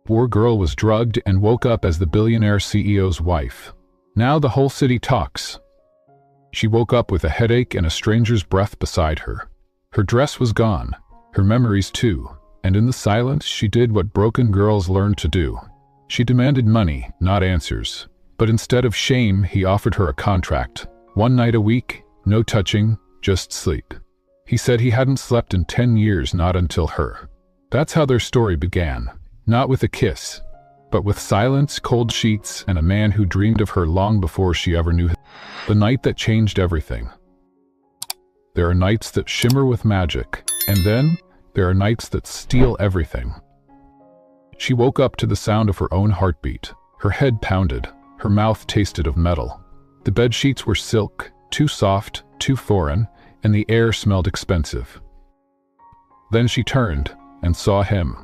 Poor girl was drugged and woke up as the billionaire CEO's wife. Now the whole city talks. She woke up with a headache and a stranger's breath beside her. Her dress was gone, her memories too, and in the silence she did what broken girls learn to do. She demanded money, not answers. But instead of shame, he offered her a contract. 1 night a week, no touching, just sleep. He said he hadn't slept in 10 years, not until her. That's how their story began. Not with a kiss, but with silence, cold sheets, and a man who dreamed of her long before she ever knew him. The night that changed everything. There are nights that shimmer with magic, and then there are nights that steal everything. She woke up to the sound of her own heartbeat. Her head pounded, her mouth tasted of metal. The bed sheets were silk, too soft, too foreign, and the air smelled expensive. Then she turned and saw him.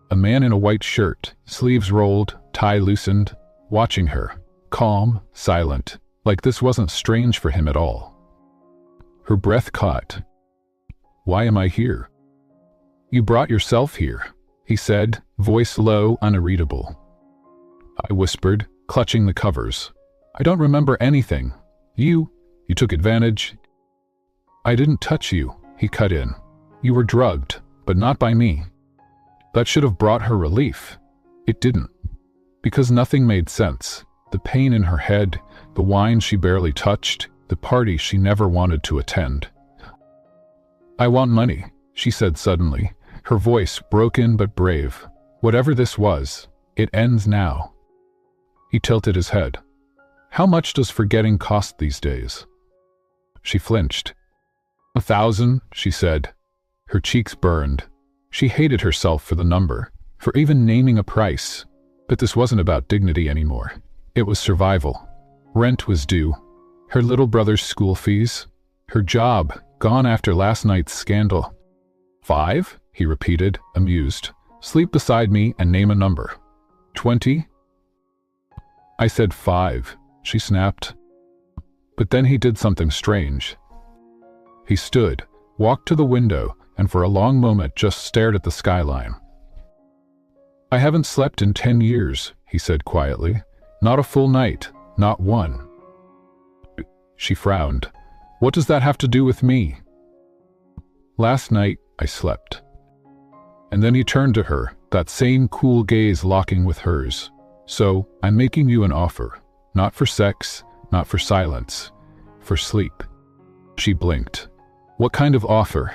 A man in a white shirt, sleeves rolled, tie loosened, watching her, calm, silent, like this wasn't strange for him at all. Her breath caught. "Why am I here?" "You brought yourself here," he said, voice low, unreadable. I whispered, clutching the covers. "I don't remember anything. You took advantage." "I didn't touch you," he cut in. "You were drugged, but not by me." That should have brought her relief. It didn't. Because nothing made sense. The pain in her head, the wine she barely touched, the party she never wanted to attend. "I want money," she said suddenly, her voice broken but brave. "Whatever this was, it ends now." He tilted his head. "How much does forgetting cost these days?" She flinched. 1,000, she said. Her cheeks burned. She hated herself for the number, for even naming a price. But this wasn't about dignity anymore. It was survival. Rent was due. Her little brother's school fees. Her job, gone after last night's scandal. 5, he repeated, amused. "Sleep beside me and name a number." 20? I said 5, she snapped. But then he did something strange. He stood, walked to the window, and for a long moment just stared at the skyline. "I haven't slept in 10 years, he said quietly. "Not a full night, not one." She frowned. "What does that have to do with me?" "Last night, I slept." And then he turned to her, that same cool gaze locking with hers. "So, I'm making you an offer. Not for sex, not for silence. For sleep." She blinked. "What kind of offer?"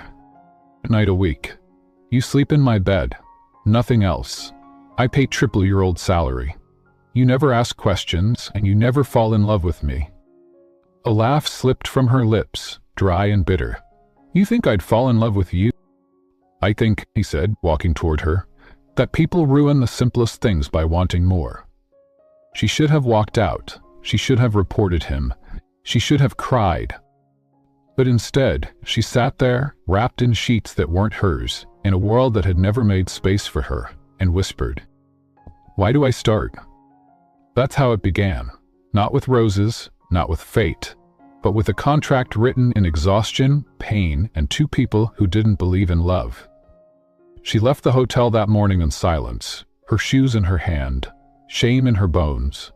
"Night a week. You sleep in my bed. Nothing else. I pay triple your old salary. You never ask questions, and you never fall in love with me." A laugh slipped from her lips, dry and bitter. "You think I'd fall in love with you?" "I think," he said, walking toward her, "that people ruin the simplest things by wanting more." She should have walked out. She should have reported him. She should have cried. But instead, she sat there, wrapped in sheets that weren't hers, in a world that had never made space for her, and whispered, "Why do I start?" That's how it began. Not with roses, not with fate, but with a contract written in exhaustion, pain, and 2 people who didn't believe in love. She left the hotel that morning in silence, her shoes in her hand, shame in her bones.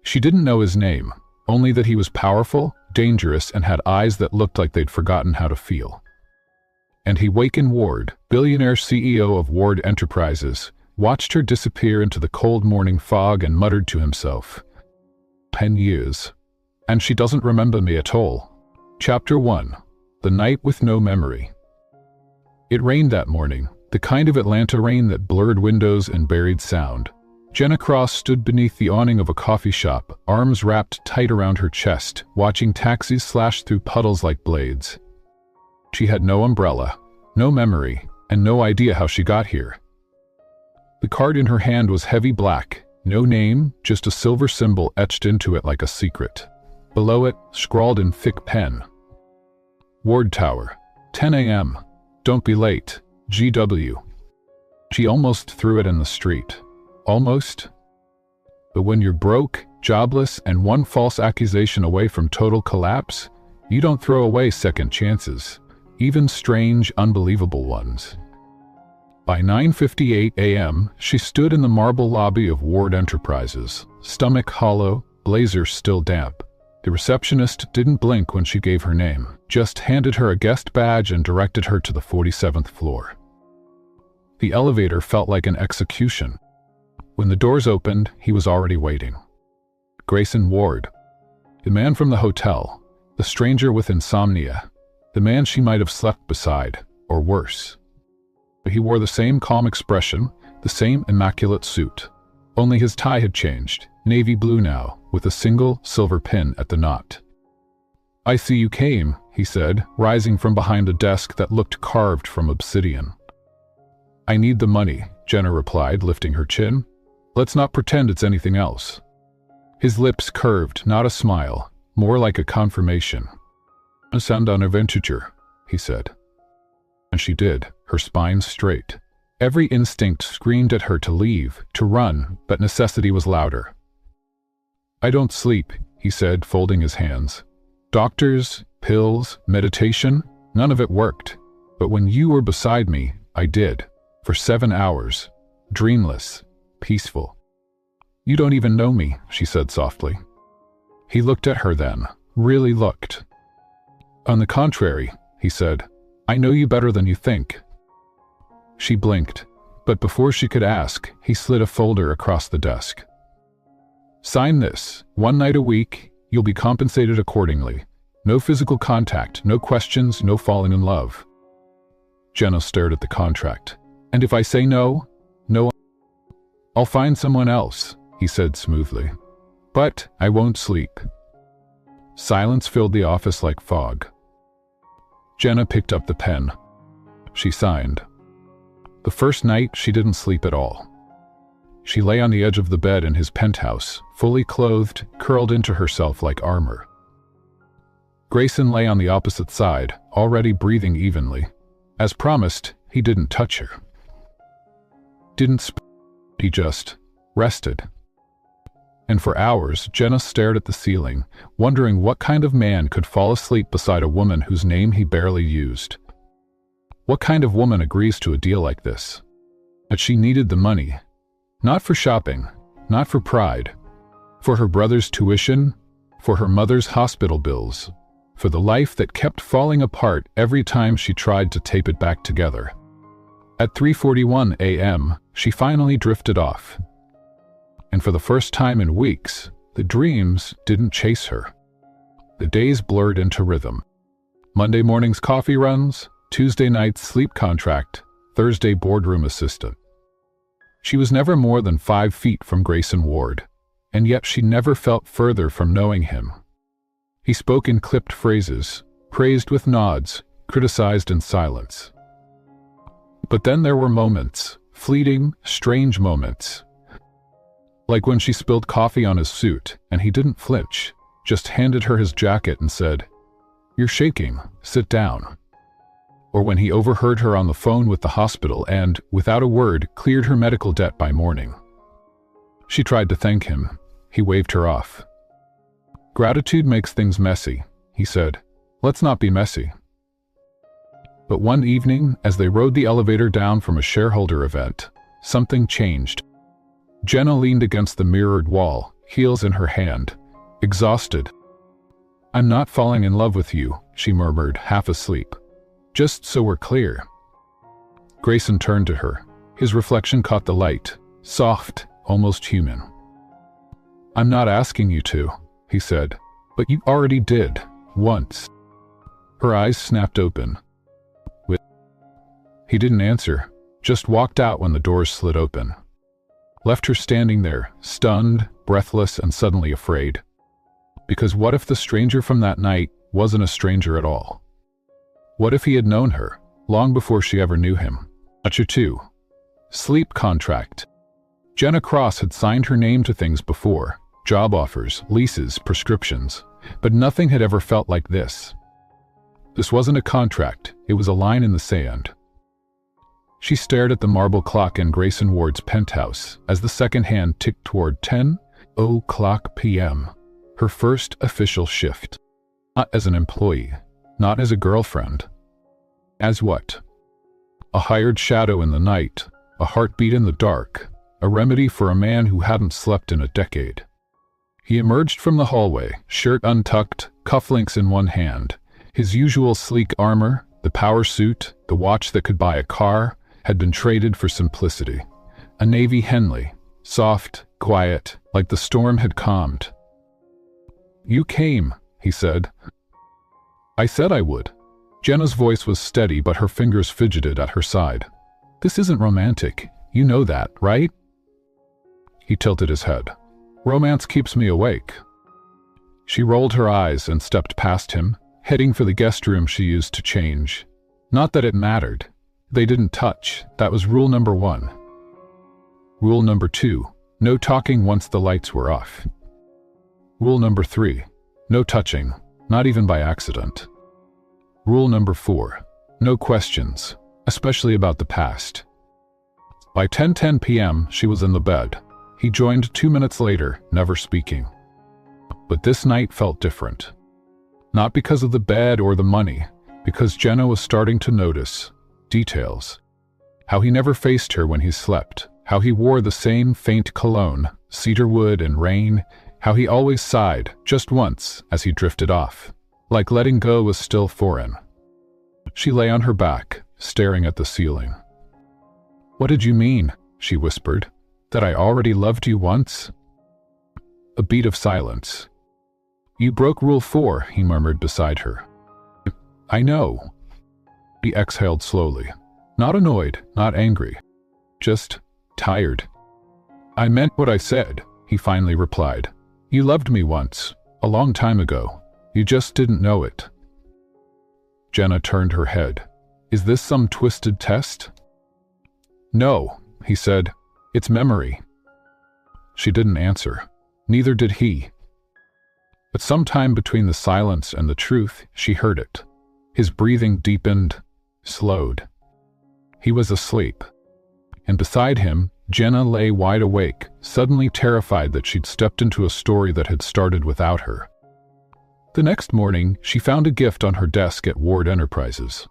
She didn't know his name, only that he was powerful, dangerous, and had eyes that looked like they'd forgotten how to feel. And he, Grayson Ward, billionaire CEO of Ward Enterprises, watched her disappear into the cold morning fog and muttered to himself, 10 years. And she doesn't remember me at all. Chapter 1. The Night with No Memory. It rained that morning, the kind of Atlanta rain that blurred windows and buried sound. Jenna Cross stood beneath the awning of a coffee shop, arms wrapped tight around her chest, watching taxis slash through puddles like blades. She had no umbrella, no memory, and no idea how she got here. The card in her hand was heavy black, no name, just a silver symbol etched into it like a secret. Below it, scrawled in thick pen, "Ward Tower, 10 a.m. Don't be late, GW." She almost threw it in the street. Almost. But when you're broke, jobless, and one false accusation away from total collapse, you don't throw away second chances, even strange, unbelievable ones. By 9:58 a.m., she stood in the marble lobby of Ward Enterprises, stomach hollow, blazer still damp. The receptionist didn't blink when she gave her name, just handed her a guest badge and directed her to the 47th floor. The elevator felt like an execution. When the doors opened, he was already waiting. Grayson Ward, the man from the hotel, the stranger with insomnia, the man she might have slept beside, or worse. He wore the same calm expression, the same immaculate suit. Only his tie had changed, navy blue now, with a single silver pin at the knot. "I see you came," he said, rising from behind a desk that looked carved from obsidian. "I need the money," Jenna replied, lifting her chin. "Let's not pretend it's anything else." His lips curved, not a smile, more like a confirmation. "Send on adventure," he said. And she did, her spine straight. Every instinct screamed at her to leave, to run, but necessity was louder. "I don't sleep," he said, folding his hands. "Doctors, pills, meditation, none of it worked. But when you were beside me, I did. For 7 hours. Dreamless. Peaceful." "You don't even know me," she said softly. He looked at her then, really looked. "On the contrary," he said, "I know you better than you think." She blinked, but before she could ask, he slid a folder across the desk. "Sign this. 1 night a week, you'll be compensated accordingly. No physical contact, no questions, no falling in love." Jenna stared at the contract. "And if I say no, I'll find someone else," he said smoothly. "But I won't sleep." Silence filled the office like fog. Jenna picked up the pen. She signed. The first night, she didn't sleep at all. She lay on the edge of the bed in his penthouse, fully clothed, curled into herself like armor. Grayson lay on the opposite side, already breathing evenly. As promised, he didn't touch her. He just rested. And for hours, Jenna stared at the ceiling, wondering what kind of man could fall asleep beside a woman whose name he barely used. What kind of woman agrees to a deal like this? That she needed the money. Not for shopping, not for pride. For her brother's tuition, for her mother's hospital bills, for the life that kept falling apart every time she tried to tape it back together. At 3:41 a.m., she finally drifted off. And for the first time in weeks, the dreams didn't chase her. The days blurred into rhythm. Monday morning's coffee runs, Tuesday night's sleep contract, Thursday boardroom assistant. She was never more than 5 feet from Grayson Ward, and yet she never felt further from knowing him. He spoke in clipped phrases, praised with nods, criticized in silence. But then there were moments, fleeting, strange moments. Like when she spilled coffee on his suit, and he didn't flinch, just handed her his jacket and said, "You're shaking, sit down." Or when he overheard her on the phone with the hospital and, without a word, cleared her medical debt by morning. She tried to thank him. He waved her off. "Gratitude makes things messy," he said. "Let's not be messy." But one evening, as they rode the elevator down from a shareholder event, something changed. Jenna leaned against the mirrored wall, heels in her hand, exhausted. "I'm not falling in love with you," she murmured, half asleep. "Just so we're clear." Grayson turned to her. His reflection caught the light, soft, almost human. "I'm not asking you to," he said, "but you already did, once." Her eyes snapped open. He didn't answer, just walked out when the doors slid open. Left her standing there, stunned, breathless, and suddenly afraid. Because what if the stranger from that night wasn't a stranger at all? What if he had known her, long before she ever knew him? Chapter 2. Sleep contract. Jenna Cross had signed her name to things before, job offers, leases, prescriptions, but nothing had ever felt like this. This wasn't a contract, it was a line in the sand. She stared at the marble clock in Grayson Ward's penthouse as the second hand ticked toward 10:00 p.m., her first official shift. Not as an employee, not as a girlfriend. As what? A hired shadow in the night, a heartbeat in the dark, a remedy for a man who hadn't slept in a decade. He emerged from the hallway, shirt untucked, cufflinks in one hand. His usual sleek armor, the power suit, the watch that could buy a car, had been traded for simplicity. A navy Henley, soft, quiet, like the storm had calmed. "You came," he said. "I said I would." Jenna's voice was steady, but her fingers fidgeted at her side. "This isn't romantic. You know that, right?" He tilted his head. "Romance keeps me awake." She rolled her eyes and stepped past him, heading for the guest room she used to change. Not that it mattered. They didn't touch. That was rule number 1. Rule number 2, no talking once the lights were off. Rule number 3, no touching, not even by accident. Rule number 4, no questions, especially about the past. By 10:10 p.m., she was in the bed. He joined 2 minutes later, never speaking. But this night felt different. Not because of the bed or the money, because Jenna was starting to notice details. How he never faced her when he slept, how he wore the same faint cologne, cedarwood and rain, how he always sighed, just once, as he drifted off, like letting go was still foreign. She lay on her back, staring at the ceiling. "What did you mean?" she whispered. "That I already loved you once?" A beat of silence. "You broke rule 4, he murmured beside her. "I know." He exhaled slowly. Not annoyed, not angry. Just tired. "I meant what I said," he finally replied. "You loved me once, a long time ago. You just didn't know it." Jenna turned her head. "Is this some twisted test?" "No," he said. "It's memory." She didn't answer. Neither did he. But sometime between the silence and the truth, she heard it. His breathing deepened, slowed. He was asleep. And beside him, Jenna lay wide awake, suddenly terrified that she'd stepped into a story that had started without her. The next morning, she found a gift on her desk at Ward Enterprises.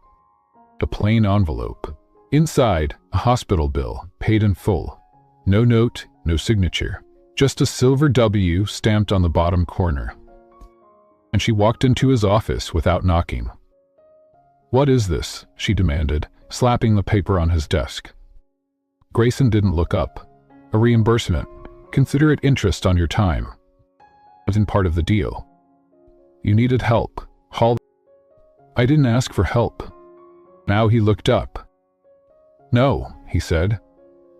A plain envelope. Inside, a hospital bill, paid in full. No note, no signature. Just a silver W stamped on the bottom corner. And she walked into his office without knocking. "What is this?" she demanded, slapping the paper on his desk. Grayson didn't look up. "A reimbursement. Consider it interest on your time. It wasn't part of the deal. You needed help. I didn't ask for help." Now he looked up. "No," he said.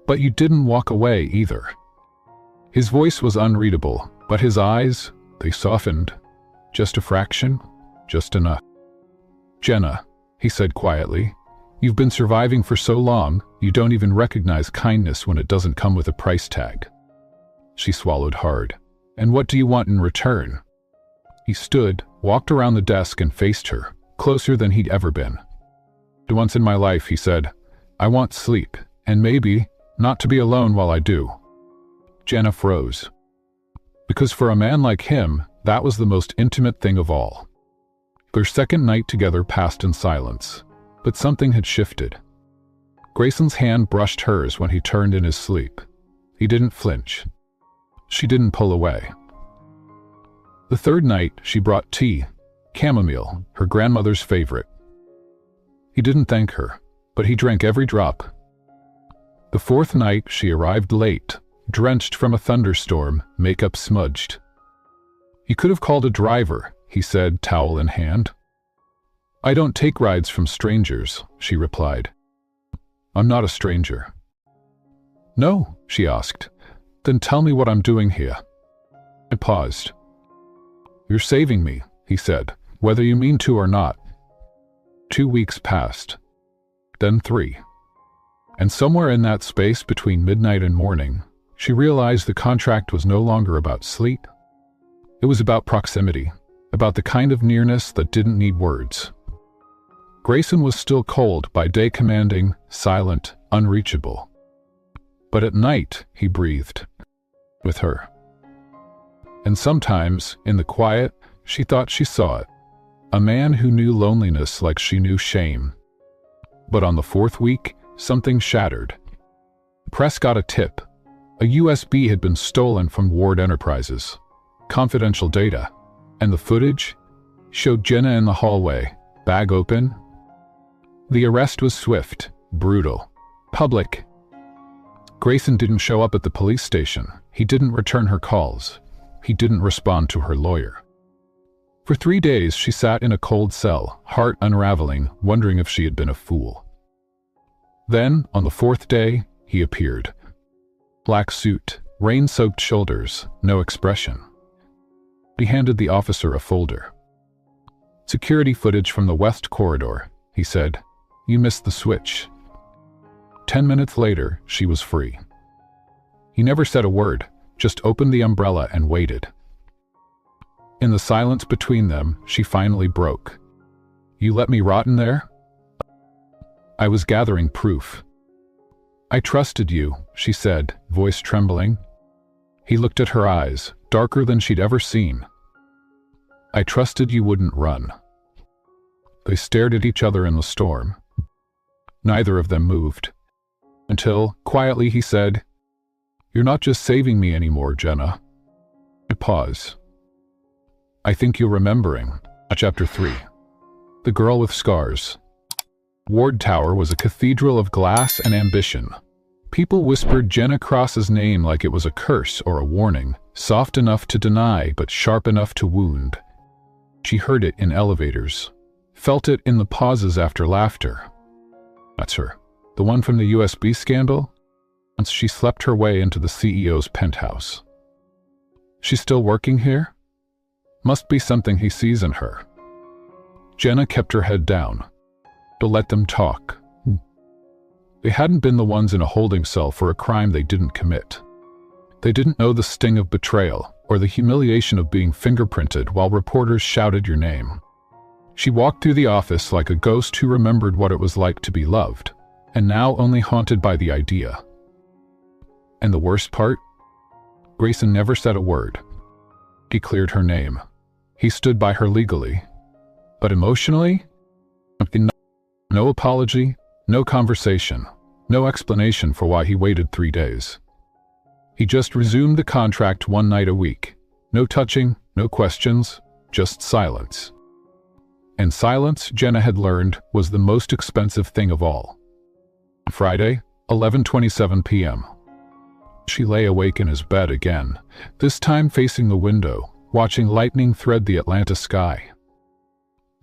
"But you didn't walk away either." His voice was unreadable, but his eyes, they softened. Just a fraction, just enough. "Jenna," he said quietly, "you've been surviving for so long, you don't even recognize kindness when it doesn't come with a price tag." She swallowed hard. "And what do you want in return?" He stood, walked around the desk and faced her, closer than he'd ever been. "Once in my life," he said, "I want sleep, and maybe not to be alone while I do." Jenna froze. Because for a man like him, that was the most intimate thing of all. Their second night together passed in silence, but something had shifted. Grayson's hand brushed hers when he turned in his sleep. He didn't flinch. She didn't pull away. The third night, she brought tea, chamomile, her grandmother's favorite. He didn't thank her, but he drank every drop. The fourth night, she arrived late, drenched from a thunderstorm, makeup smudged. "You could have called a driver," he said, towel in hand. "I don't take rides from strangers," she replied. "I'm not a stranger." "No?" she asked. "Then tell me what I'm doing here." I paused. "You're saving me," he said, "whether you mean to or not." 2 weeks passed. Then 3. And somewhere in that space between midnight and morning, she realized the contract was no longer about sleep. It was about proximity, about the kind of nearness that didn't need words. Grayson was still cold, by day commanding, silent, unreachable. But at night, he breathed. With her. And sometimes, in the quiet, she thought she saw it. A man who knew loneliness like she knew shame. But on the fourth week, something shattered. Press got a tip. A USB had been stolen from Ward Enterprises. Confidential data. And the footage showed Jenna in the hallway, bag open. The arrest was swift, brutal, public. Grayson didn't show up at the police station. He didn't return her calls. He didn't respond to her lawyer. For 3 days, she sat in a cold cell, heart unraveling, wondering if she had been a fool. Then, on the fourth day, he appeared. Black suit, rain-soaked shoulders, no expression. He handed the officer a folder. "Security footage from the West Corridor," he said. "You missed the switch." 10 minutes later, she was free. He never said a word, just opened the umbrella and waited. In the silence between them, she finally broke. "You let me rot in there?" "I was gathering proof." "I trusted you," she said, voice trembling. He looked at her eyes, darker than she'd ever seen. "I trusted you wouldn't run." They stared at each other in the storm. Neither of them moved. Until, quietly, he said, "You're not just saving me anymore, Jenna." A pause. "I think you're remembering." Chapter 3. The Girl with Scars. Ward Tower was a cathedral of glass and ambition. People whispered Jenna Cross's name like it was a curse or a warning, soft enough to deny but sharp enough to wound. She heard it in elevators, felt it in the pauses after laughter. That's her. The one from the USB scandal? Once she slept her way into the CEO's penthouse. She's still working here? Must be something he sees in her. Jenna kept her head down. To let them talk. They hadn't been the ones in a holding cell for a crime they didn't commit. They didn't know the sting of betrayal or the humiliation of being fingerprinted while reporters shouted your name. She walked through the office like a ghost who remembered what it was like to be loved, and now only haunted by the idea. And the worst part? Grayson never said a word. He cleared her name. He stood by her legally. But emotionally? No apology, no conversation, no explanation for why he waited 3 days. He just resumed the contract one night a week. No touching, no questions, just silence. And silence, Jenna had learned, was the most expensive thing of all. Friday, 11:27 p.m. She lay awake in his bed again, this time facing the window, watching lightning thread the Atlanta sky.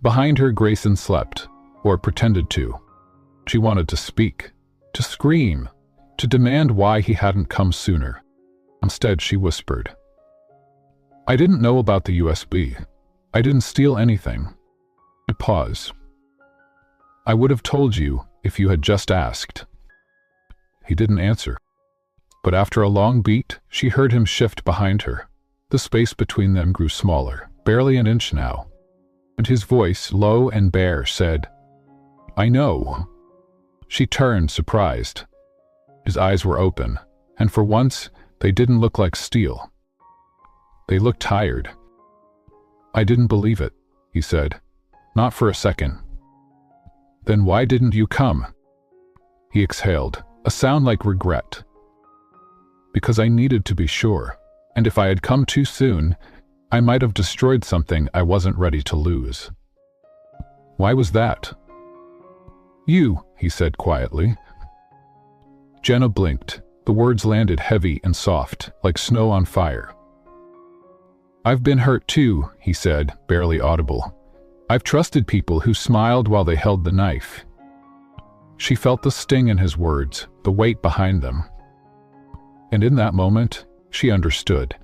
Behind her, Grayson slept, or pretended to. She wanted to speak, to scream, to demand why he hadn't come sooner. Instead, she whispered, "I didn't know about the USB. I didn't steal anything." A pause. "I would have told you if you had just asked." He didn't answer. But after a long beat, she heard him shift behind her. The space between them grew smaller, barely an inch now. And his voice, low and bare, said, "I know." She turned, surprised. His eyes were open, and for once, they didn't look like steel. They looked tired. "I didn't believe it," he said. "Not for a second." "Then why didn't you come?" He exhaled, a sound like regret. "Because I needed to be sure, and if I had come too soon, I might have destroyed something I wasn't ready to lose." "Why was that?" "You," he said quietly. Jenna blinked. The words landed heavy and soft, like snow on fire. "I've been hurt too," he said, barely audible. "I've trusted people who smiled while they held the knife." She felt the sting in his words, the weight behind them. And in that moment, she understood.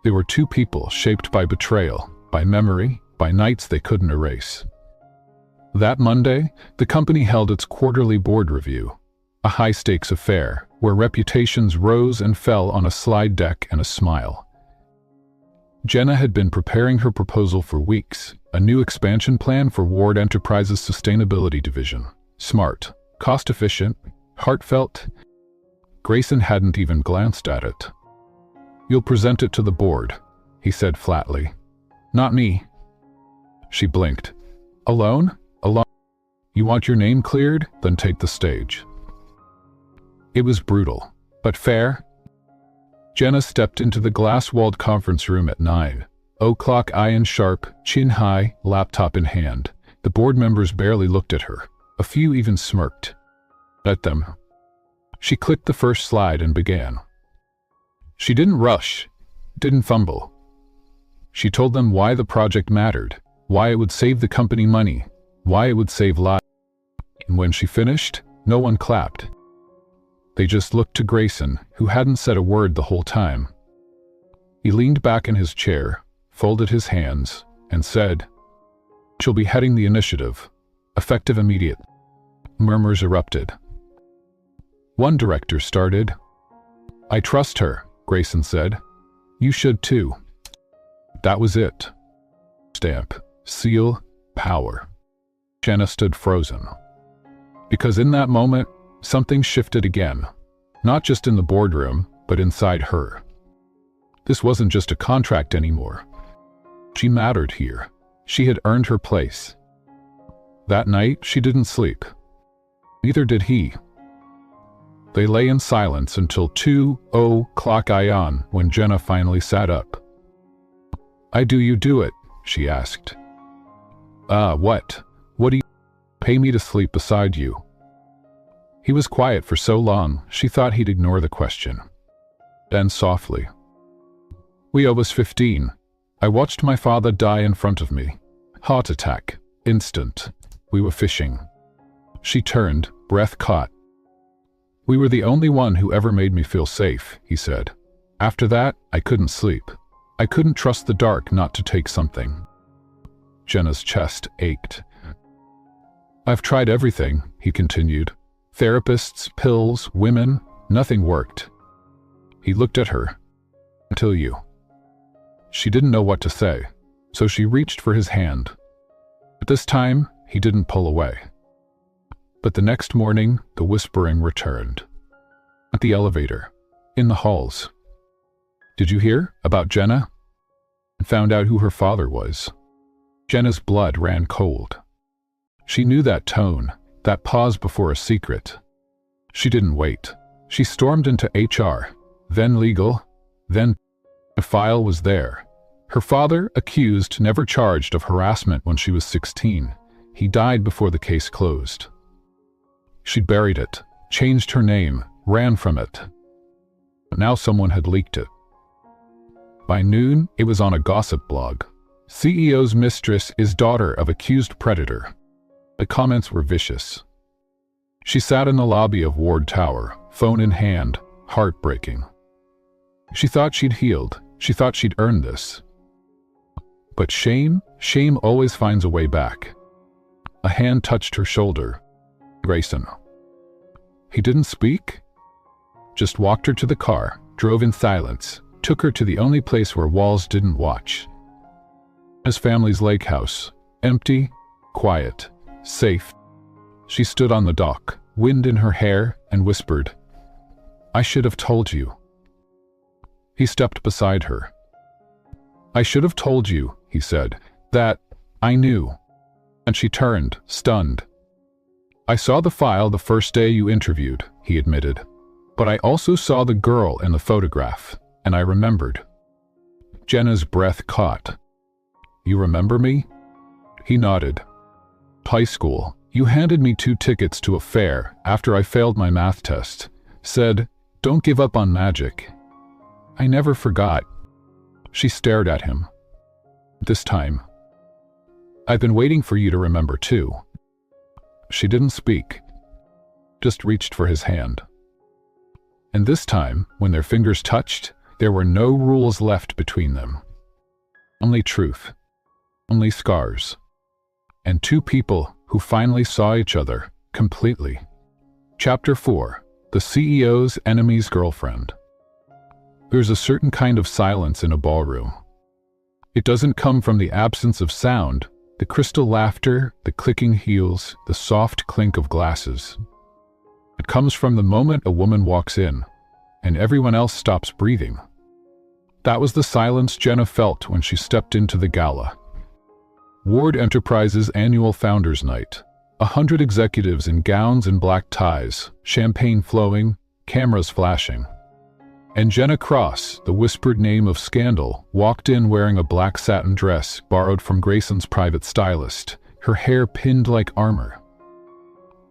They were two people shaped by betrayal, by memory, by nights they couldn't erase. That Monday, the company held its quarterly board review, a high-stakes affair where reputations rose and fell on a slide deck and a smile. Jenna had been preparing her proposal for weeks, a new expansion plan for Ward Enterprises' sustainability division. Smart, cost-efficient, heartfelt. Grayson hadn't even glanced at it. "You'll present it to the board," he said flatly. "Not me." She blinked. "Alone? Alone?" You want your name cleared? Then take the stage. It was brutal, but fair. Jenna stepped into the glass-walled conference room at 9:00, iron sharp, chin high, laptop in hand. The board members barely looked at her. A few even smirked at them. She clicked the first slide and began. She didn't rush, didn't fumble. She told them why the project mattered, why it would save the company money, why it would save lives. And when she finished, no one clapped. They just looked to Grayson, who hadn't said a word the whole time. He leaned back in his chair, folded his hands, and said, "She'll be heading the initiative. Effective immediate." Murmurs erupted. One director started. "I trust her," Grayson said. "You should too." That was it. Stamp, seal, power. Jenna stood frozen. Because in that moment, something shifted again. Not just in the boardroom, but inside her. This wasn't just a contract anymore. She mattered here. She had earned her place. That night, she didn't sleep. Neither did he. They lay in silence until 2:00 ION when Jenna finally sat up. "I do you do it?" she asked. What? What do you pay me to sleep beside you?" He was quiet for so long, she thought he'd ignore the question. Then softly, "We was 15. I watched my father die in front of me. Heart attack. Instant. We were fishing." She turned, breath caught. "We were the only one who ever made me feel safe," he said. "After that, I couldn't sleep. I couldn't trust the dark not to take something." Jenna's chest ached. "I've tried everything," he continued. "Therapists, pills, women, nothing worked." He looked at her. "Until you." She didn't know what to say, so she reached for his hand. But this time, he didn't pull away. But the next morning, the whispering returned. At the elevator, in the halls. "Did you hear about Jenna?" And found out who her father was. Jenna's blood ran cold. She knew that tone, that pause before a secret. She didn't wait. She stormed into HR, then legal, then the file was there. Her father, accused, never charged of harassment when she was 16. He died before the case closed. She'd buried it, changed her name, ran from it. But now someone had leaked it. By noon, it was on a gossip blog. CEO's mistress is daughter of accused predator. The comments were vicious. She sat in the lobby of Ward Tower, phone in hand, heartbreaking. She thought she'd healed. She thought she'd earned this. But shame always finds a way back. A hand touched her shoulder. Grayson. He didn't speak, just walked her to the car, drove in silence, took her to the only place where walls didn't watch. His family's lake house, empty, quiet, safe. She stood on the dock, wind in her hair, and whispered, "I should have told you." He stepped beside her. "I should have told you," he said, "that I knew." And she turned, stunned. "I saw the file the first day you interviewed," he admitted. "But I also saw the girl in the photograph, and I remembered." Jenna's breath caught. "You remember me?" He nodded. "High school. You handed me 2 tickets to a fair after I failed my math test. Said, 'Don't give up on magic.' I never forgot." She stared at him. "This time, I've been waiting for you to remember too." She didn't speak, just reached for his hand. And this time, when their fingers touched, there were no rules left between them. Only truth, only scars, and 2 people who finally saw each other completely. Chapter 4: The CEO's Enemy's Girlfriend. There's a certain kind of silence in a ballroom. It doesn't come from the absence of sound, the crystal laughter, the clicking heels, the soft clink of glasses. It comes from the moment a woman walks in, and everyone else stops breathing. That was the silence Jenna felt when she stepped into the gala. Ward Enterprises' annual Founders Night. 100 executives in gowns and black ties, champagne flowing, cameras flashing. And Jenna Cross, the whispered name of scandal, walked in wearing a black satin dress borrowed from Grayson's private stylist, her hair pinned like armor.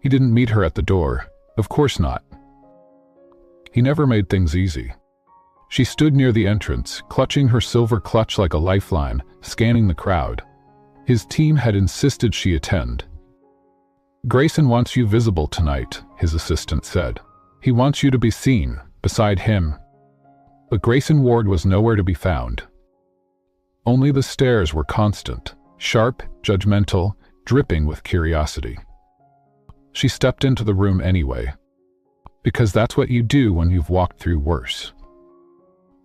He didn't meet her at the door. Of course not. He never made things easy. She stood near the entrance, clutching her silver clutch like a lifeline, scanning the crowd. His team had insisted she attend. "Grayson wants you visible tonight," his assistant said. "He wants you to be seen, beside him." But Grayson Ward was nowhere to be found. Only the stares were constant, sharp, judgmental, dripping with curiosity. She stepped into the room anyway, because that's what you do when you've walked through worse.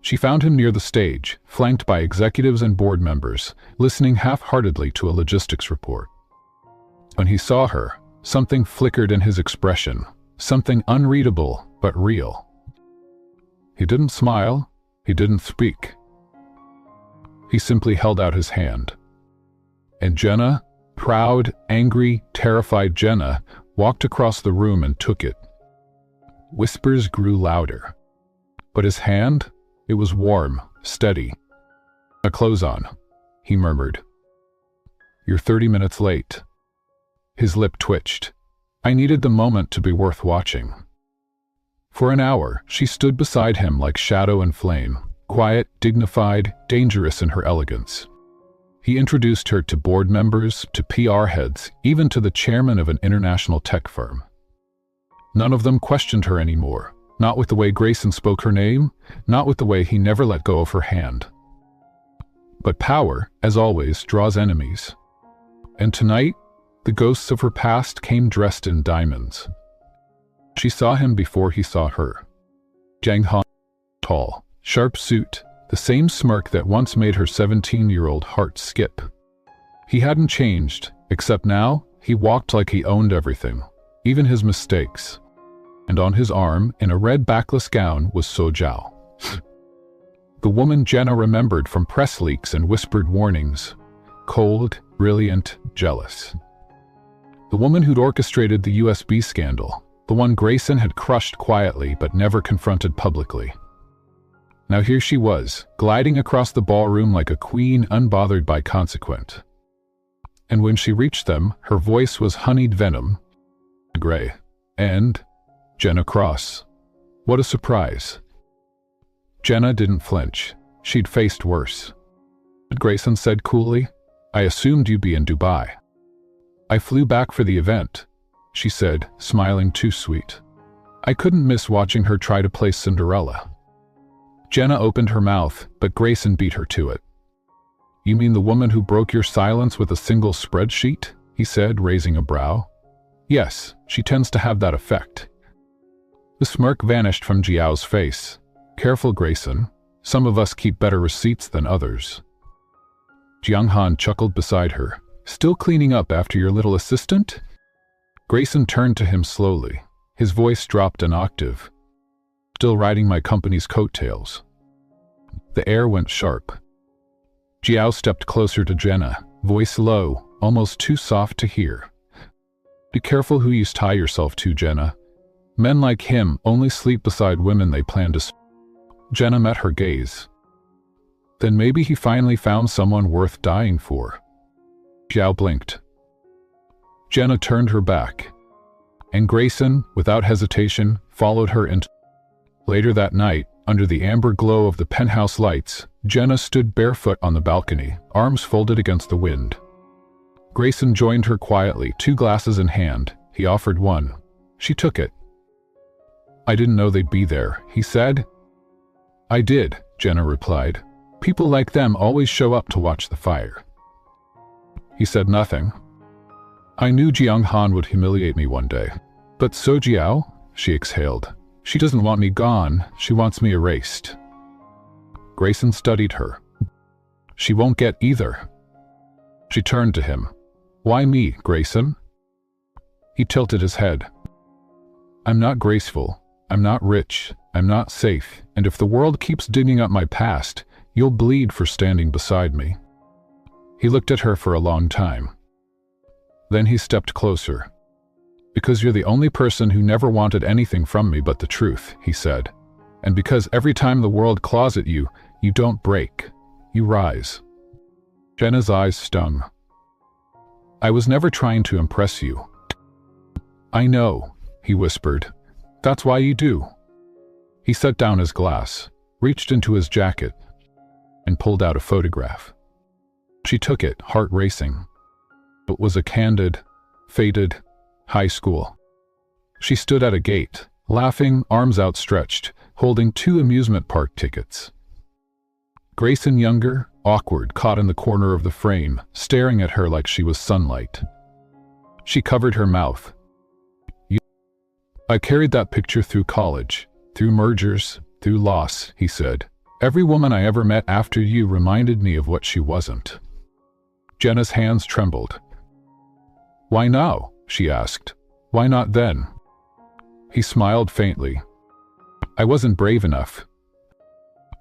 She found him near the stage, flanked by executives and board members, listening half-heartedly to a logistics report. When he saw her, something flickered in his expression, something unreadable but real. He didn't smile, he didn't speak. He simply held out his hand. And Jenna, proud, angry, terrified Jenna, walked across the room and took it. Whispers grew louder. But his hand, it was warm, steady. "A clothes on," he murmured. "You're 30 minutes late." His lip twitched. I needed the moment to be worth watching. For an hour, she stood beside him like shadow and flame, quiet, dignified, dangerous in her elegance. He introduced her to board members, to PR heads, even to the chairman of an international tech firm. None of them questioned her anymore, not with the way Grayson spoke her name, not with the way he never let go of her hand. But power, as always, draws enemies. And tonight, the ghosts of her past came dressed in diamonds. She saw him before he saw her. Jiang Han, tall, sharp suit, the same smirk that once made her 17-year-old heart skip. He hadn't changed, except now he walked like he owned everything, even his mistakes. And on his arm, in a red backless gown, was So Zhao. The woman Jenna remembered from press leaks and whispered warnings. Cold, brilliant, jealous. The woman who'd orchestrated the USB scandal, the one Grayson had crushed quietly but never confronted publicly. Now here she was, gliding across the ballroom like a queen unbothered by consequence. And when she reached them, her voice was honeyed venom. Gray. And Jenna Cross. What a surprise. Jenna didn't flinch. She'd faced worse. But Grayson said coolly, "I assumed you'd be in Dubai." "I flew back for the event," she said, smiling too sweet. I couldn't miss watching her try to play Cinderella. Jenna opened her mouth, but Grayson beat her to it. "You mean the woman who broke your silence with a single spreadsheet?" he said, raising a brow. "Yes, she tends to have that effect." The smirk vanished from Jiao's face. "Careful, Grayson. Some of us keep better receipts than others." Jiang Han chuckled beside her. "Still cleaning up after your little assistant?" Grayson turned to him slowly. His voice dropped an octave. "Still riding my company's coattails." The air went sharp. Jiao stepped closer to Jenna, voice low, almost too soft to hear. "Be careful who you tie yourself to, Jenna. Men like him only sleep beside women they plan to." Jenna met her gaze. Then maybe he finally found someone worth dying for. Jiao blinked. Jenna turned her back, and Grayson, without hesitation, followed her into. Later that night, under the amber glow of the penthouse lights, Jenna stood barefoot on the balcony, arms folded against the wind. Grayson joined her quietly, 2 glasses in hand. He offered one. She took it. "I didn't know they'd be there," he said. "I did," Jenna replied. "People like them always show up to watch the fire." He said nothing. "I knew Jiang Han would humiliate me one day. But So Jiao," she exhaled. "She doesn't want me gone, she wants me erased." Grayson studied her. "She won't get either." She turned to him. "Why me, Grayson?" He tilted his head. "I'm not graceful. I'm not rich. I'm not safe. And if the world keeps digging up my past, you'll bleed for standing beside me." He looked at her for a long time. Then he stepped closer. "Because you're the only person who never wanted anything from me but the truth," he said. "And because every time the world claws at you, you don't break. You rise." Jenna's eyes stung. "I was never trying to impress you." "I know," he whispered. "That's why you do." He set down his glass, reached into his jacket, and pulled out a photograph. She took it, heart racing. It was a candid, faded high school. She stood at a gate, laughing, arms outstretched, holding 2 amusement park tickets. Grayson younger, awkward, caught in the corner of the frame, staring at her like she was sunlight. She covered her mouth. "I carried that picture through college, through mergers, through loss," he said. "Every woman I ever met after you reminded me of what she wasn't." Jenna's hands trembled. "Why now?" she asked. "Why not then?" He smiled faintly. "I wasn't brave enough."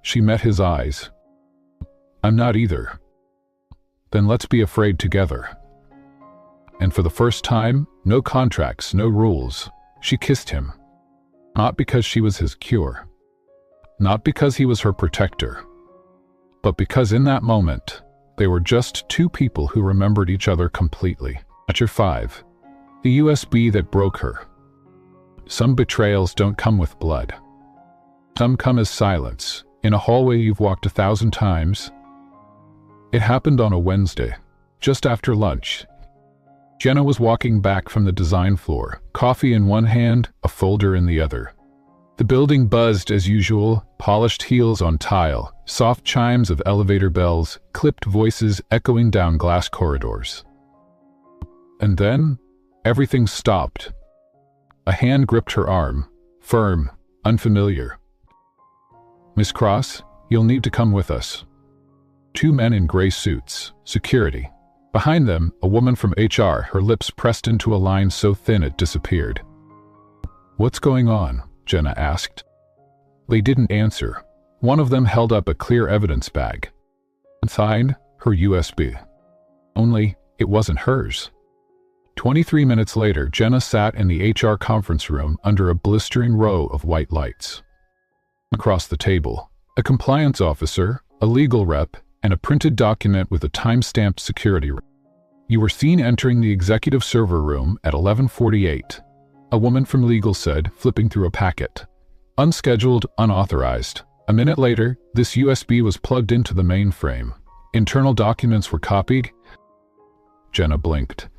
She met his eyes. "I'm not either." "Then let's be afraid together." And for the first time, no contracts, no rules, she kissed him. Not because she was his cure. Not because he was her protector. But because in that moment, they were just 2 people who remembered each other completely. Chapter 5. The USB that broke her. Some betrayals don't come with blood. Some come as silence, in a hallway you've walked 1,000 times. It happened on a Wednesday, just after lunch. Jenna was walking back from the design floor, coffee in one hand, a folder in the other. The building buzzed as usual, polished heels on tile, soft chimes of elevator bells, clipped voices echoing down glass corridors. And then, everything stopped. A hand gripped her arm, firm, unfamiliar. "Miss Cross, you'll need to come with us." 2 men in gray suits, security. Behind them, a woman from HR, her lips pressed into a line so thin it disappeared. "What's going on?" Jenna asked. They didn't answer. One of them held up a clear evidence bag. Inside, her USB. Only, it wasn't hers. 23 minutes later, Jenna sat in the HR conference room under a blistering row of white lights. Across the table, a compliance officer, a legal rep, and a printed document with a time-stamped security. "You were seen entering the executive server room at 11:48, a woman from legal said, flipping through a packet. "Unscheduled, unauthorized. A minute later, this USB was plugged into the mainframe. Internal documents were copied." Jenna blinked.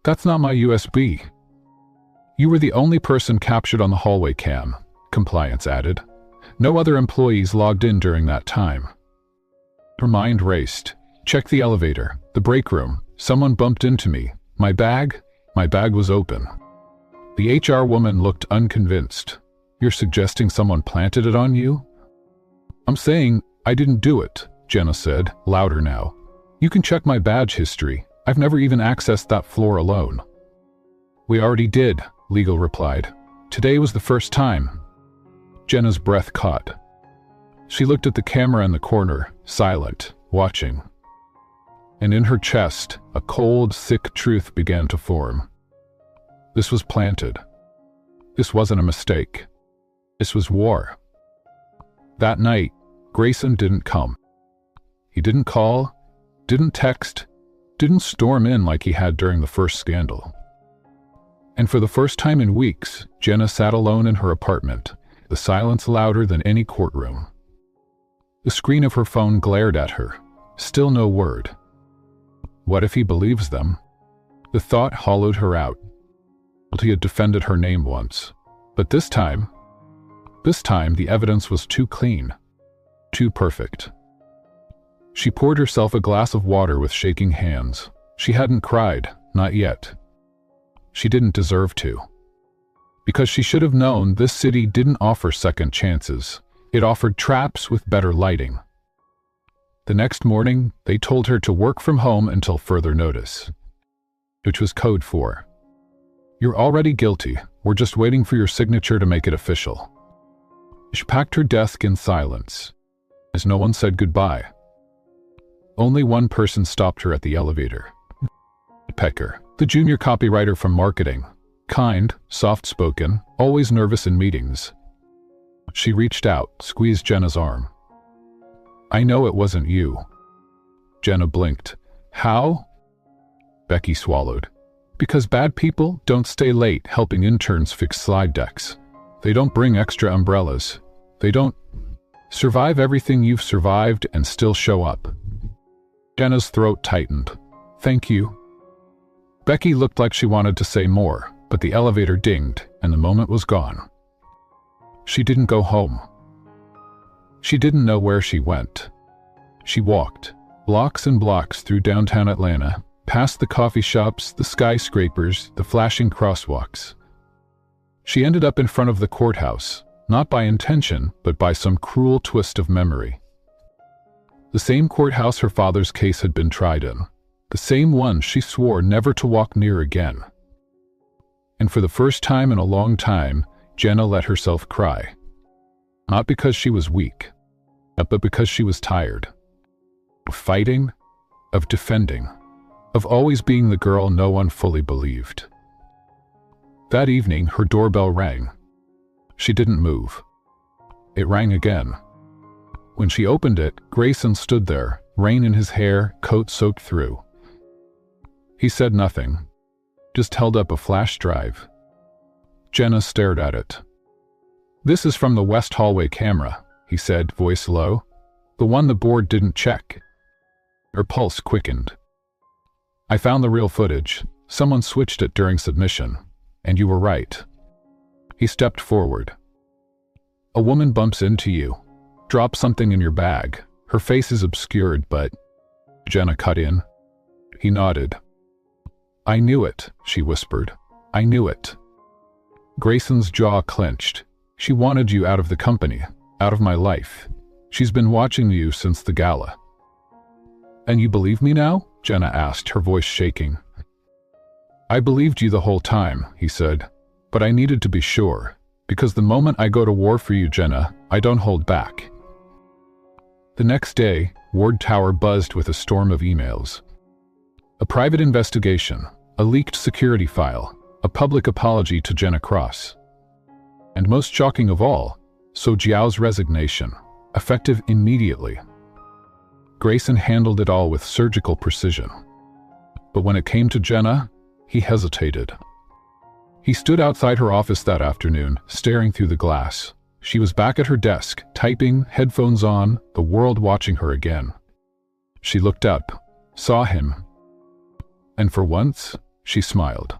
"That's not my USB." "You were the only person captured on the hallway cam," compliance added. "No other employees logged in during that time." Her mind raced. "Check the elevator, the break room. Someone bumped into me. My bag was open." The HR woman looked unconvinced. "You're suggesting someone planted it on you?" "I'm saying I didn't do it," Jenna said, louder now. "You can check my badge history. I've never even accessed that floor alone." "We already did," legal replied. "Today was the first time." Jenna's breath caught. She looked at the camera in the corner, silent, watching. And in her chest, a cold, thick truth began to form. This was planted. This wasn't a mistake. This was war. That night, Grayson didn't come. He didn't call, didn't text, didn't storm in like he had during the first scandal. And for the first time in weeks, Jenna sat alone in her apartment, the silence louder than any courtroom. The screen of her phone glared at her. Still no word. What if he believes them? The thought hollowed her out. He had defended her name once. But this time the evidence was too clean, too perfect. She poured herself a glass of water with shaking hands. She hadn't cried, not yet. She didn't deserve to. Because she should have known this city didn't offer second chances. It offered traps with better lighting. The next morning, they told her to work from home until further notice. Which was code for, "You're already guilty. We're just waiting for your signature to make it official." She packed her desk in silence, as no one said goodbye. Only one person stopped her at the elevator. Pecker. The junior copywriter from marketing. Kind, soft-spoken, always nervous in meetings. She reached out, squeezed Jenna's arm. "I know it wasn't you." Jenna blinked. "How?" Becky swallowed. "Because bad people don't stay late helping interns fix slide decks. They don't bring extra umbrellas. They don't survive everything you've survived and still show up." Jenna's throat tightened. "Thank you." Becky looked like she wanted to say more, but the elevator dinged and the moment was gone. She didn't go home. She didn't know where she went. She walked, blocks and blocks through downtown Atlanta, past the coffee shops, the skyscrapers, the flashing crosswalks. She ended up in front of the courthouse, not by intention, but by some cruel twist of memory. The same courthouse her father's case had been tried in, the same one she swore never to walk near again. And for the first time in a long time, Jenna let herself cry. Not because she was weak, but because she was tired. Of fighting, of defending, of always being the girl no one fully believed. That evening, her doorbell rang. She didn't move. It rang again. When she opened it, Grayson stood there, rain in his hair, coat soaked through. He said nothing, just held up a flash drive. Jenna stared at it. "This is from the west hallway camera," he said, voice low. "The one the board didn't check." Her pulse quickened. "I found the real footage. Someone switched it during submission. And you were right." He stepped forward. "A woman bumps into you, drops something in your bag. Her face is obscured, but..." Jenna cut in. He nodded. "I knew it," she whispered. "I knew it." Grayson's jaw clenched. "She wanted you out of the company, out of my life. She's been watching you since the gala." "And you believe me now?" Jenna asked, her voice shaking. "I believed you the whole time," he said, "but I needed to be sure, because the moment I go to war for you, Jenna, I don't hold back." The next day, Ward Tower buzzed with a storm of emails. A private investigation, a leaked security file, a public apology to Jenna Cross. And most shocking of all, So Jiao's resignation, effective immediately. Grayson handled it all with surgical precision. But when it came to Jenna, he hesitated. He stood outside her office that afternoon, staring through the glass. She was back at her desk, typing, headphones on, the world watching her again. She looked up, saw him, and for once, she smiled.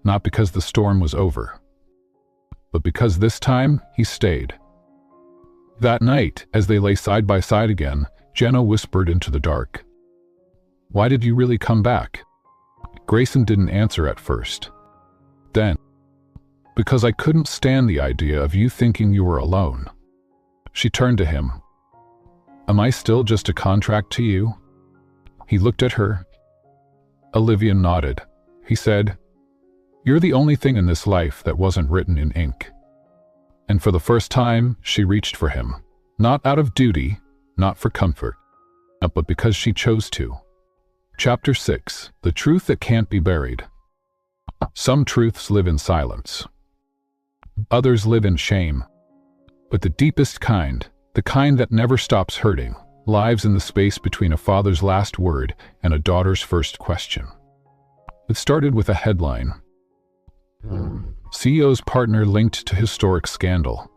Not because the storm was over, but because this time he stayed. That night, as they lay side by side again, Jenna whispered into the dark, "Why did you really come back?" Grayson didn't answer at first. Then, "Because I couldn't stand the idea of you thinking you were alone." She turned to him. "Am I still just a contract to you?" He looked at her. Olivia nodded. He said, "You're the only thing in this life that wasn't written in ink." And for the first time, she reached for him, not out of duty, not for comfort, but because she chose to. Chapter 6: The Truth That Can't Be Buried. Some truths live in silence. Others live in shame. But the deepest kind, the kind that never stops hurting, lives in the space between a father's last word and a daughter's first question. It started with a headline. CEO's partner linked to historic scandal.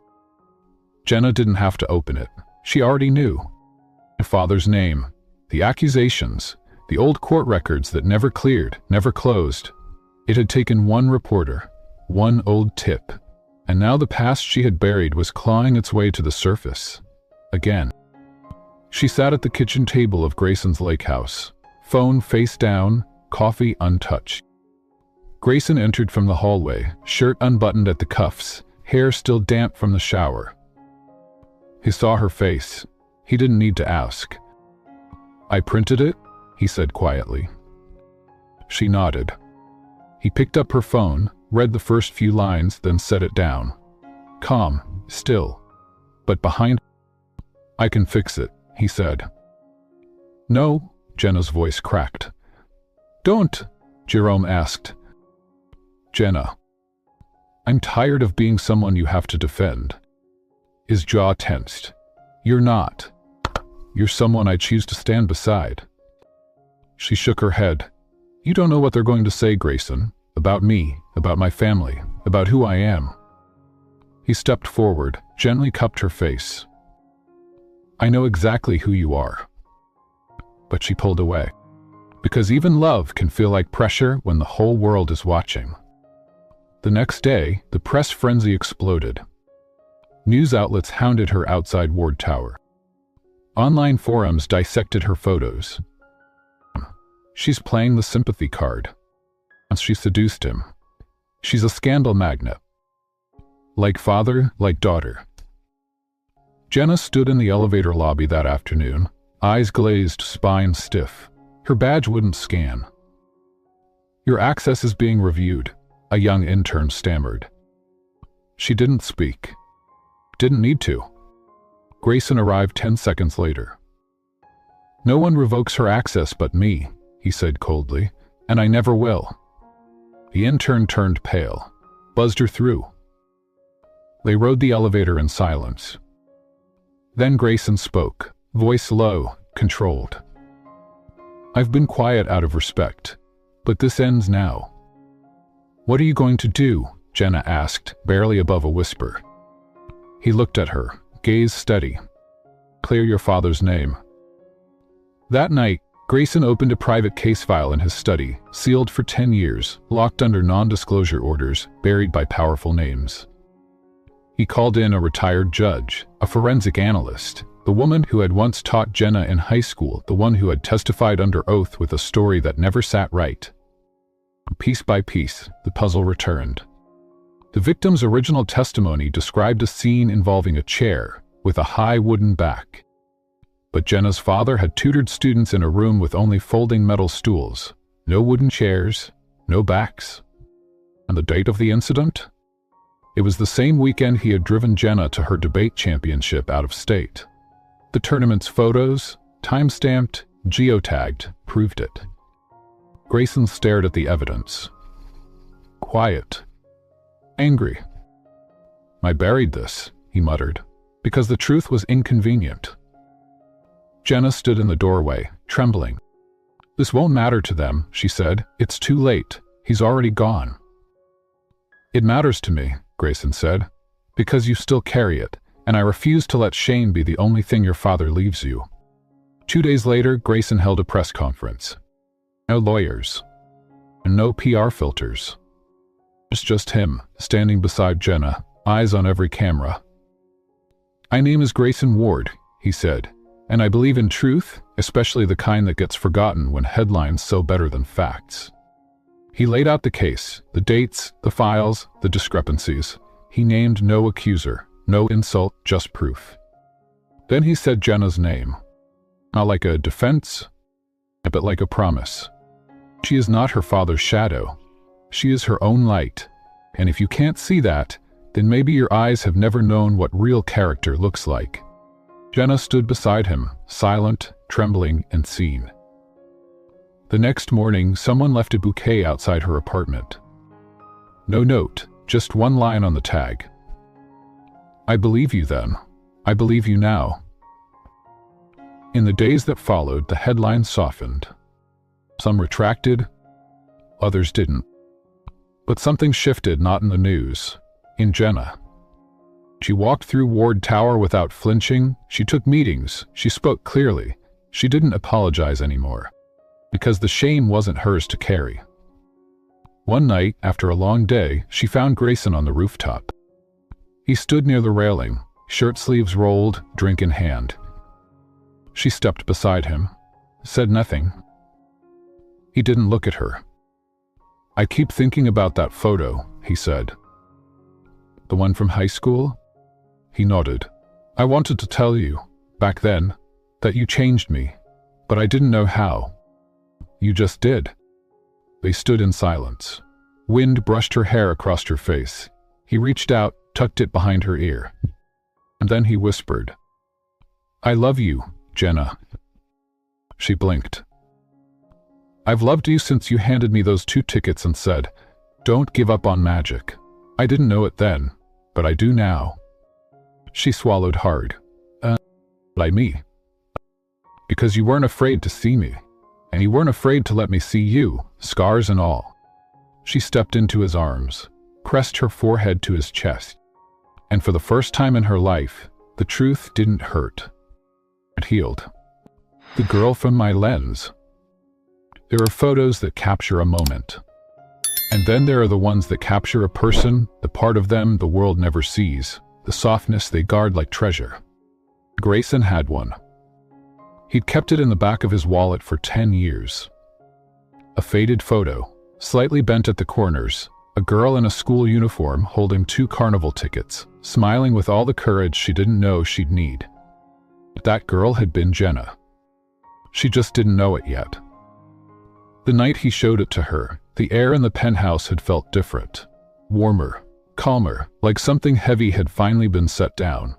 Jenna didn't have to open it. She already knew. The father's name, the accusations, the old court records that never cleared, never closed. It had taken one reporter, one old tip, and now the past she had buried was clawing its way to the surface. Again. She sat at the kitchen table of Grayson's lake house, phone face down, coffee untouched. Grayson entered from the hallway, shirt unbuttoned at the cuffs, hair still damp from the shower. He saw her face. He didn't need to ask. "I printed it?" he said quietly. She nodded. He picked up her phone, read the first few lines, then set it down. Calm, still. But behind, "I can fix it," he said. "No," Jenna's voice cracked. "Don't. Jerome asked. Jenna. I'm tired of being someone you have to defend. His jaw tensed. You're not. You're someone I choose to stand beside. She shook her head. You don't know what they're going to say, Grayson. About me, about my family, about who I am. He stepped forward, gently cupped her face. I know exactly who you are. But she pulled away. Because even love can feel like pressure when the whole world is watching. The next day, the press frenzy exploded. News outlets hounded her outside Ward Tower. Online forums dissected her photos. She's playing the sympathy card. She seduced him. She's a scandal magnet. Like father, like daughter. Jenna stood in the elevator lobby that afternoon, eyes glazed, spine stiff. Her badge wouldn't scan. Your access is being reviewed, a young intern stammered. She didn't speak. Didn't need to. Grayson arrived 10 seconds later. No one revokes her access but me, he said coldly, and I never will. The intern turned pale, buzzed her through. They rode the elevator in silence. Then Grayson spoke, voice low, controlled. I've been quiet out of respect, but this ends now. What are you going to do? Jenna asked, barely above a whisper. He looked at her, gaze steady. Clear your father's name. That night, Grayson opened a private case file in his study, sealed for 10 years, locked under non-disclosure orders, buried by powerful names. He called in a retired judge, a forensic analyst, the woman who had once taught Jenna in high school, the one who had testified under oath with a story that never sat right. Piece by piece, the puzzle returned. The victim's original testimony described a scene involving a chair with a high wooden back. But Jenna's father had tutored students in a room with only folding metal stools, no wooden chairs, no backs. And the date of the incident? It was the same weekend he had driven Jenna to her debate championship out of state. The tournament's photos, time-stamped, geotagged, proved it. Grayson stared at the evidence. Quiet. Angry. I buried this, he muttered, because the truth was inconvenient. Jenna stood in the doorway, trembling. This won't matter to them, she said. It's too late. He's already gone. It matters to me, Grayson said, because you still carry it, and I refuse to let shame be the only thing your father leaves you. 2 days later, Grayson held a press conference. No lawyers. And no PR filters. Just him, standing beside Jenna, eyes on every camera. My name is Grayson Ward, he said. And I believe in truth, especially the kind that gets forgotten when headlines sow better than facts. He laid out the case, the dates, the files, the discrepancies. He named no accuser, no insult, just proof. Then he said Jenna's name. Not like a defense, but like a promise. She is not her father's shadow. She is her own light. And if you can't see that, then maybe your eyes have never known what real character looks like. Jenna stood beside him, silent, trembling, and seen. The next morning, someone left a bouquet outside her apartment. No note, just one line on the tag. I believe you then. I believe you now. In the days that followed, the headlines softened. Some retracted, others didn't. But something shifted, not in the news, in Jenna. She walked through Ward Tower without flinching. She took meetings. She spoke clearly. She didn't apologize anymore, because the shame wasn't hers to carry. One night, after a long day, she found Grayson on the rooftop. He stood near the railing, shirt sleeves rolled, drink in hand. She stepped beside him, said nothing. He didn't look at her. I keep thinking about that photo, he said. The one from high school? He nodded. I wanted to tell you, back then, that you changed me, but I didn't know how. You just did. They stood in silence. Wind brushed her hair across her face. He reached out, tucked it behind her ear. And then he whispered, I love you, Jenna. She blinked. I've loved you since you handed me those 2 tickets and said, 'Don't give up on magic.' I didn't know it then, but I do now." She swallowed hard. Like me. Because you weren't afraid to see me, and you weren't afraid to let me see you, scars and all." She stepped into his arms, pressed her forehead to his chest, and for the first time in her life, the truth didn't hurt. It healed. "The girl from my lens." There are photos that capture a moment. And then there are the ones that capture a person, the part of them the world never sees, the softness they guard like treasure. Grayson had one. He'd kept it in the back of his wallet for 10 years. A faded photo, slightly bent at the corners, a girl in a school uniform holding 2 carnival tickets, smiling with all the courage she didn't know she'd need. That girl had been Jenna. She just didn't know it yet. The night he showed it to her, the air in the penthouse had felt different, warmer, calmer, like something heavy had finally been set down.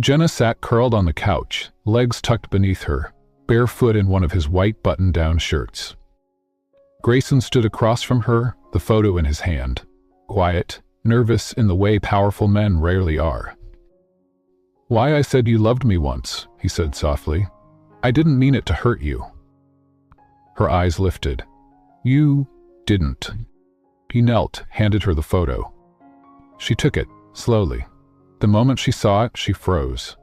Jenna sat curled on the couch, legs tucked beneath her, barefoot in one of his white button-down shirts. Grayson stood across from her, the photo in his hand, quiet, nervous in the way powerful men rarely are. "Why, I said you loved me once," he said softly. "I didn't mean it to hurt you." Her eyes lifted. "You didn't." He knelt, handed her the photo. She took it, slowly. The moment she saw it, she froze.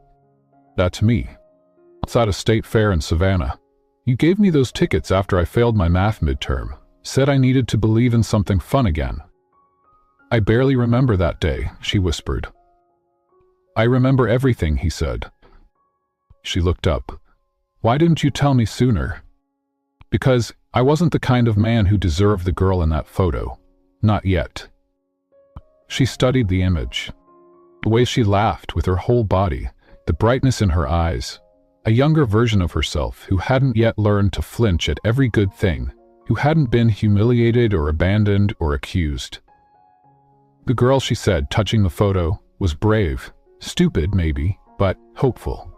"That's me. It's at a state fair in Savannah. You gave me those tickets after I failed my math midterm, said I needed to believe in something fun again." "I barely remember that day," she whispered. "I remember everything," he said. She looked up. "Why didn't you tell me sooner?" "Because I wasn't the kind of man who deserved the girl in that photo. Not yet." She studied the image. The way she laughed with her whole body, the brightness in her eyes. A younger version of herself who hadn't yet learned to flinch at every good thing, who hadn't been humiliated or abandoned or accused. The girl, she said, touching the photo, was brave, stupid maybe, but hopeful.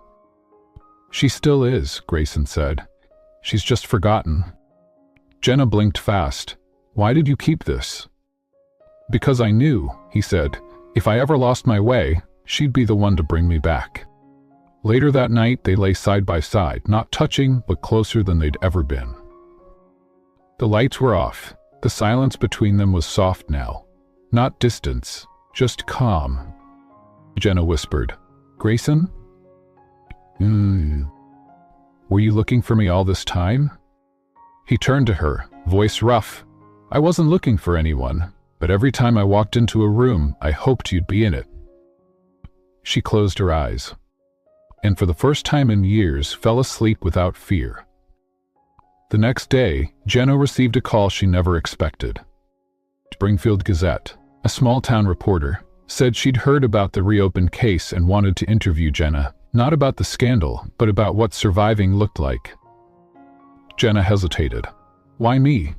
"She still is," Grayson said. "She's just forgotten." Jenna blinked fast. "Why did you keep this?" "Because I knew," he said, "if I ever lost my way, she'd be the one to bring me back." Later that night, they lay side by side, not touching, but closer than they'd ever been. The lights were off. The silence between them was soft now. Not distance, just calm. Jenna whispered, "Grayson? Were you looking for me all this time?" He turned to her, voice rough. "I wasn't looking for anyone, but every time I walked into a room, I hoped you'd be in it." She closed her eyes, and for the first time in years fell asleep without fear. The next day, Jenna received a call she never expected. Springfield Gazette, a small-town reporter, said she'd heard about the reopened case and wanted to interview Jenna, not about the scandal, but about what surviving looked like. Jenna hesitated. "Why me?"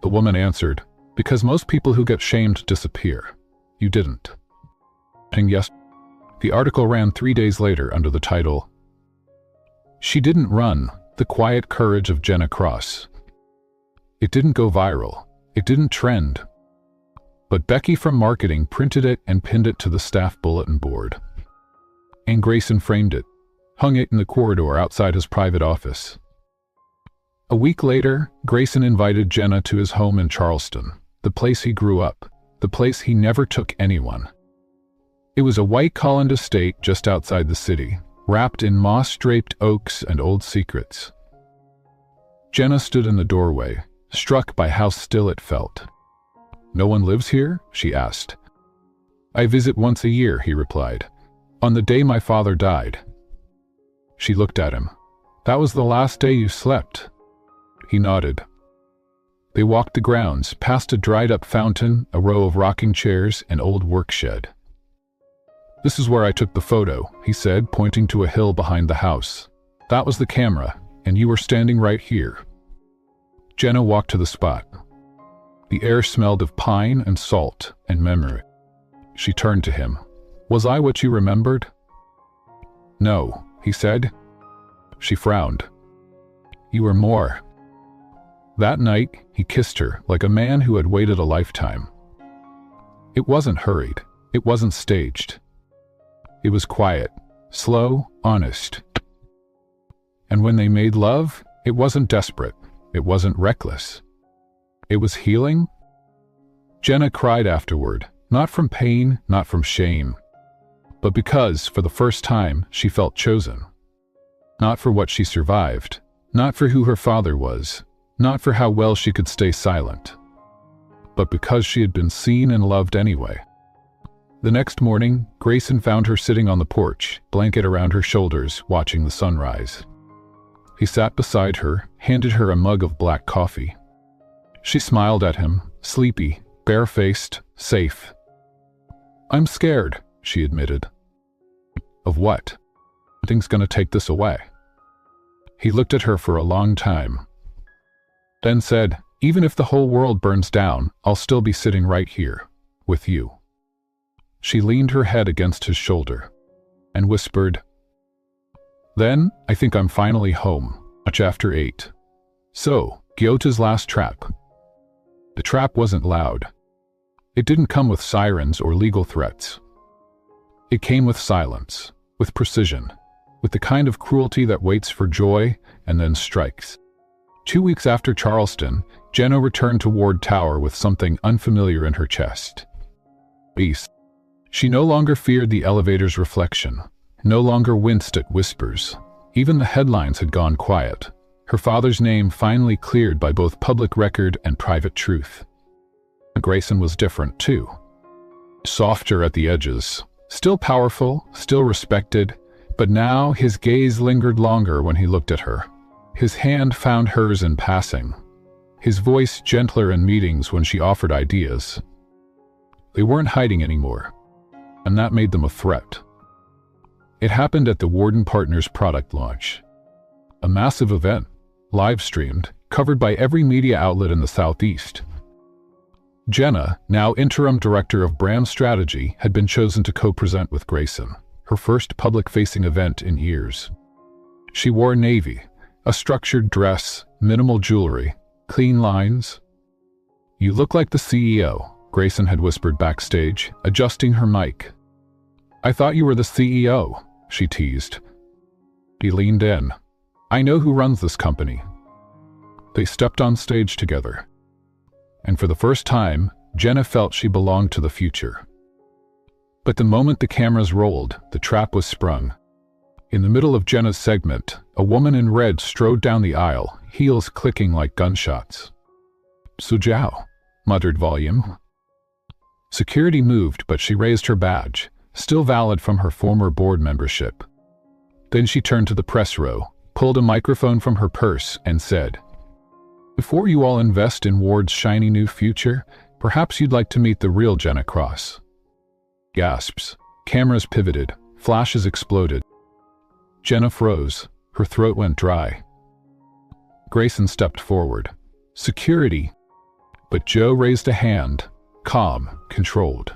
The woman answered, "Because most people who get shamed disappear. You didn't." And yes, the article ran 3 days later under the title, "She Didn't Run, The Quiet Courage of Jenna Cross." It didn't go viral. It didn't trend. But Becky from marketing printed it and pinned it to the staff bulletin board. And Grayson framed it, hung it in the corridor outside his private office. A week later, Grayson invited Jenna to his home in Charleston, the place he grew up, the place he never took anyone. It was a white Colland estate just outside the city, wrapped in moss-draped oaks and old secrets. Jenna stood in the doorway, struck by how still it felt. "No one lives here?" she asked. "I visit once a year," he replied. "On the day my father died." She looked at him. "That was the last day you slept." He nodded. They walked the grounds, past a dried-up fountain, a row of rocking chairs, an old work shed. "This is where I took the photo," he said, pointing to a hill behind the house. "That was the camera, and you were standing right here." Jenna walked to the spot. The air smelled of pine and salt and memory. She turned to him. "Was I what you remembered?" "No," he said. She frowned. "You were more." That night, he kissed her like a man who had waited a lifetime. It wasn't hurried. It wasn't staged. It was quiet, slow, honest. And when they made love, it wasn't desperate. It wasn't reckless. It was healing. Jenna cried afterward, not from pain, not from shame, but because, for the first time, she felt chosen. Not for what she survived, not for who her father was, not for how well she could stay silent, but because she had been seen and loved anyway. The next morning, Grayson found her sitting on the porch, blanket around her shoulders, watching the sunrise. He sat beside her, handed her a mug of black coffee. She smiled at him, sleepy, bare-faced, safe. "I'm scared," she admitted. "Of what? Nothing's gonna take this away." He looked at her for a long time, then said, "Even if the whole world burns down, I'll still be sitting right here, with you." She leaned her head against his shoulder and whispered, "Then, I think I'm finally home, much after 8. So, Gyota's last trap." The trap wasn't loud. It didn't come with sirens or legal threats. It came with silence, with precision, with the kind of cruelty that waits for joy and then strikes. 2 weeks after Charleston, Jenna returned to Ward Tower with something unfamiliar in her chest. Peace. She no longer feared the elevator's reflection, no longer winced at whispers. Even the headlines had gone quiet. Her father's name finally cleared by both public record and private truth. Grayson was different too. Softer at the edges, still powerful, still respected, but now his gaze lingered longer when he looked at her. His hand found hers in passing, his voice gentler in meetings when she offered ideas. They weren't hiding anymore, and that made them a threat. It happened at the Warden Partners product launch. A massive event, live-streamed, covered by every media outlet in the Southeast. Jenna, now interim director of brand strategy, had been chosen to co-present with Grayson, her first public-facing event in years. She wore navy, a structured dress, minimal jewelry, clean lines. "You look like the CEO," Grayson had whispered backstage, adjusting her mic. "I thought you were the CEO," she teased. He leaned in. "I know who runs this company." They stepped on stage together. And for the first time, Jenna felt she belonged to the future. But the moment the cameras rolled, the trap was sprung. In the middle of Jenna's segment, a woman in red strode down the aisle, heels clicking like gunshots. "Sujao," muttered Volume. Security moved, but she raised her badge, still valid from her former board membership. Then she turned to the press row, pulled a microphone from her purse, and said, "Before you all invest in Ward's shiny new future, perhaps you'd like to meet the real Jenna Cross." Gasps. Cameras pivoted. Flashes exploded. Jenna froze. Her throat went dry. Grayson stepped forward. "Security." But Joe raised a hand, calm, controlled.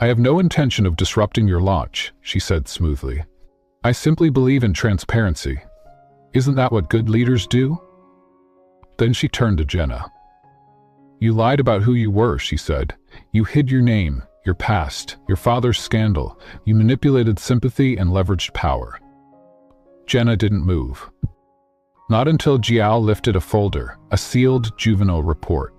"I have no intention of disrupting your launch," she said smoothly. "I simply believe in transparency. Isn't that what good leaders do?" Then she turned to Jenna. "You lied about who you were," she said. "You hid your name, your past, your father's scandal. You manipulated sympathy and leveraged power." Jenna didn't move. Not until Jiao lifted a folder, a sealed juvenile report.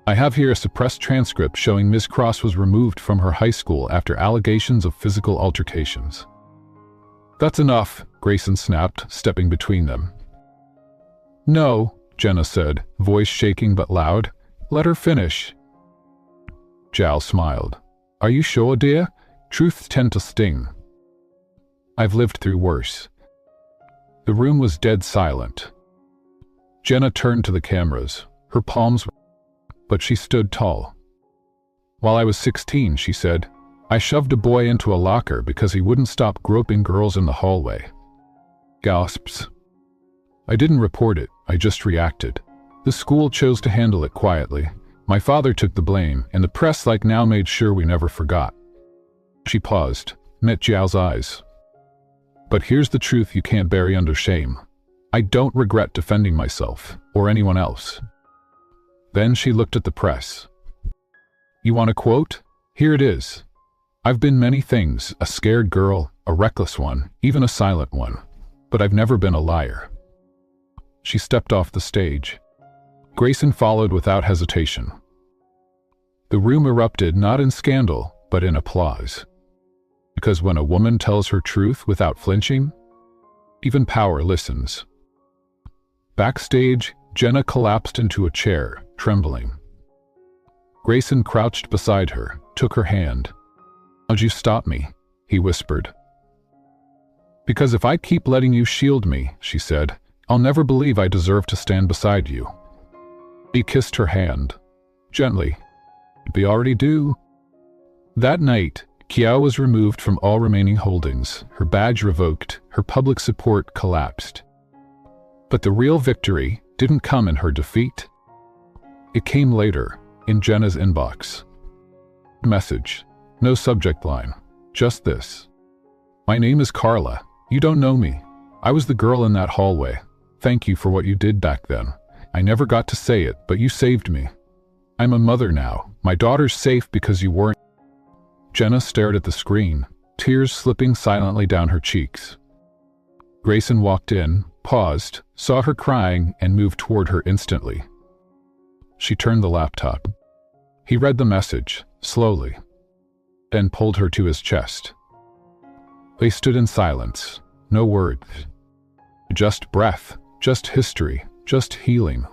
"I have here a suppressed transcript showing Ms. Cross was removed from her high school after allegations of physical altercations." "That's enough," Grayson snapped, stepping between them. "No," Jenna said, voice shaking but loud. "Let her finish." Jiao smiled. "Are you sure, dear? Truths tend to sting." "I've lived through worse." The room was dead silent. Jenna turned to the cameras, her palms, but she stood tall. "While I was 16, she said, I shoved a boy into a locker because he wouldn't stop groping girls in the hallway." Gasps. "I didn't report it, I just reacted. The school chose to handle it quietly. My father took the blame, and the press like now made sure we never forgot." She paused, met Jiao's eyes. "But here's the truth you can't bury under shame. I don't regret defending myself or anyone else." Then she looked at the press. "You want a quote? Here it is. I've been many things, a scared girl, a reckless one, even a silent one. But I've never been a liar." She stepped off the stage. Grayson followed without hesitation. The room erupted not in scandal, but in applause. Because when a woman tells her truth without flinching, even power listens. Backstage, Jenna collapsed into a chair, trembling. Grayson crouched beside her, took her hand. "How'd you stop me?" he whispered. "Because if I keep letting you shield me," she said, "I'll never believe I deserve to stand beside you." He kissed her hand. Gently. "We already do." That night, Kiao was removed from all remaining holdings, her badge revoked, her public support collapsed. But the real victory didn't come in her defeat. It came later, in Jenna's inbox. Message. No subject line. Just this. "My name is Carla. You don't know me. I was the girl in that hallway. Thank you for what you did back then. I never got to say it, but you saved me. I'm a mother now. My daughter's safe because you weren't." Jenna stared at the screen, tears slipping silently down her cheeks. Grayson walked in, paused, saw her crying, and moved toward her instantly. She turned the laptop. He read the message, slowly, then pulled her to his chest. They stood in silence, no words. Just breath, just history, just healing.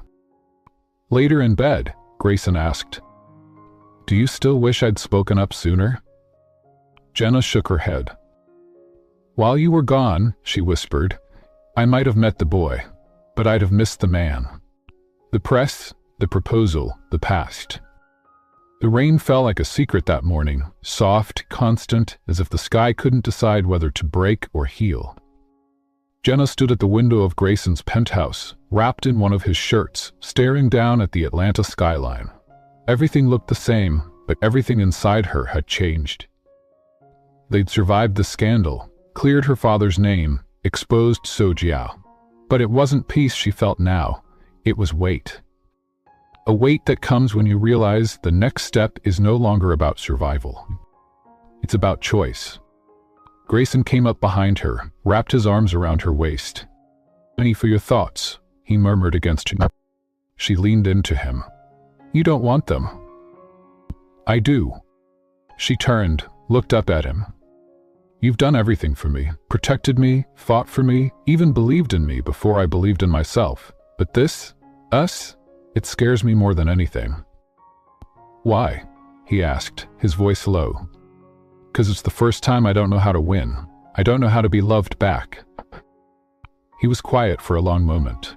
Later in bed, Grayson asked, "Do you still wish I'd spoken up sooner?" Jenna shook her head. "While you were gone," she whispered, "I might have met the boy, but I'd have missed the man. The press, the proposal, the past." The rain fell like a secret that morning, soft, constant, as if the sky couldn't decide whether to break or heal. Jenna stood at the window of Grayson's penthouse, wrapped in one of his shirts, staring down at the Atlanta skyline. Everything looked the same, but everything inside her had changed. They'd survived the scandal, cleared her father's name, exposed Sojiao. But it wasn't peace she felt now, it was weight. A weight that comes when you realize the next step is no longer about survival. It's about choice. Grayson came up behind her, wrapped his arms around her waist. "Any for your thoughts," he murmured against her. She leaned into him. "You don't want them." "I do." She turned, looked up at him. "You've done everything for me, protected me, fought for me, even believed in me before I believed in myself. But this, us, it scares me more than anything." "Why?" he asked, his voice low. "'Cause it's the first time I don't know how to win. I don't know how to be loved back." He was quiet for a long moment.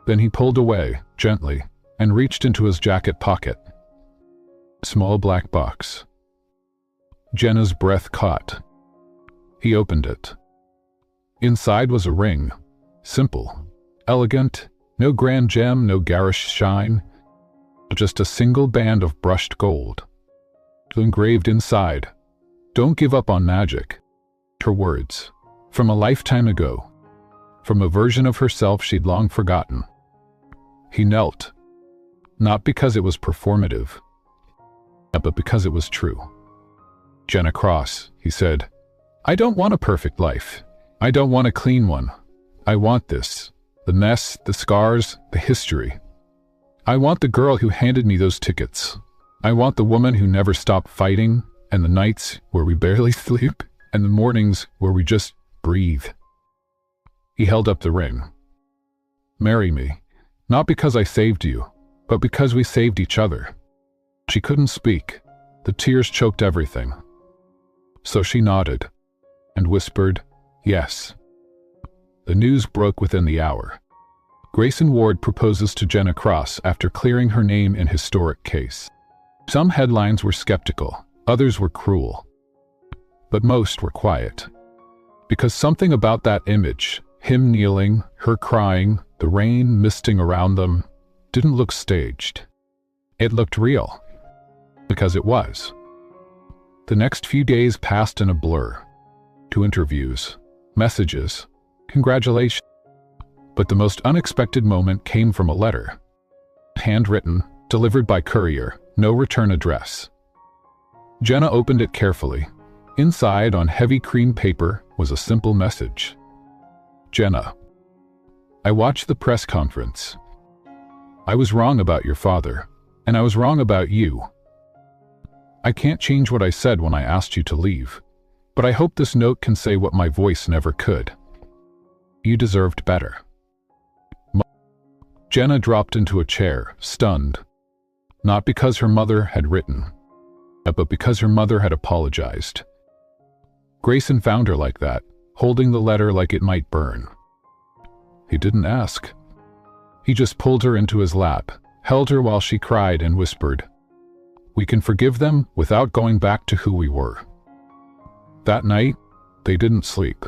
Then he pulled away, gently, and reached into his jacket pocket. Small black box. Jenna's breath caught. He opened it. Inside was a ring. Simple, elegant, no grand gem, no garish shine, just a single band of brushed gold. Engraved inside, "Don't give up on magic." Her words, from a lifetime ago, from a version of herself she'd long forgotten. He knelt, not because it was performative, but because it was true. "Jenna Cross," he said, "I don't want a perfect life. I don't want a clean one. I want this, the mess, the scars, the history. I want the girl who handed me those tickets. I want the woman who never stopped fighting, and the nights where we barely sleep, and the mornings where we just breathe." He held up the ring. "Marry me, not because I saved you, but because we saved each other." She couldn't speak. The tears choked everything. So she nodded and whispered, "Yes." The news broke within the hour. Grayson Ward proposes to Jenna Cross after clearing her name in historic case. Some headlines were skeptical, others were cruel. But most were quiet. Because something about that image, him kneeling, her crying, the rain misting around them, didn't look staged. It looked real. Because it was. The next few days passed in a blur. 2 interviews, messages, congratulations. But the most unexpected moment came from a letter. Handwritten, delivered by courier, no return address. Jenna opened it carefully. Inside, on heavy cream paper, was a simple message. Jenna, I watched the press conference. I was wrong about your father, and I was wrong about you. I can't change what I said when I asked you to leave, but I hope this note can say what my voice never could. You deserved better. Jenna dropped into a chair, stunned. Not because her mother had written, but because her mother had apologized. Grayson found her like that, holding the letter like it might burn. He didn't ask. He just pulled her into his lap, held her while she cried and whispered, "We can forgive them without going back to who we were." That night, they didn't sleep.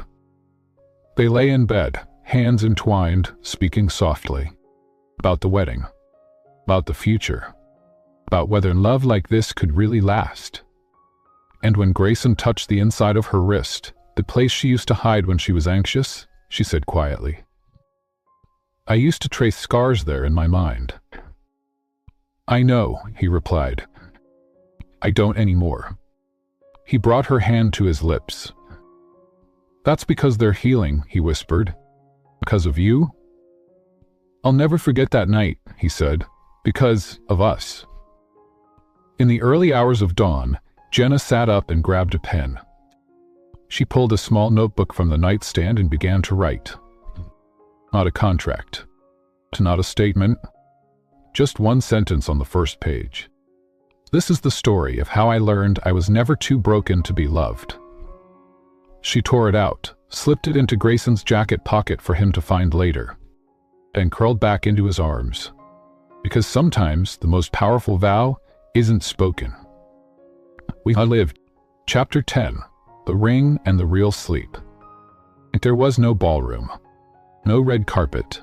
They lay in bed, hands entwined, speaking softly. About the wedding. About the future. About whether love like this could really last. And when Grayson touched the inside of her wrist, the place she used to hide when she was anxious, she said quietly, "I used to trace scars there in my mind." "I know," he replied. "I don't anymore." He brought her hand to his lips. "That's because they're healing," he whispered. "Because of you?" "I'll never forget that night," he said, "because of us." In the early hours of dawn, Jenna sat up and grabbed a pen. She pulled a small notebook from the nightstand and began to write. Not a contract. Not a statement. Just one sentence on the first page. "This is the story of how I learned I was never too broken to be loved." She tore it out, slipped it into Grayson's jacket pocket for him to find later, and curled back into his arms. Because sometimes the most powerful vow isn't spoken. We lived. Chapter 10. The Ring and the Real Sleep. There was no ballroom. No red carpet.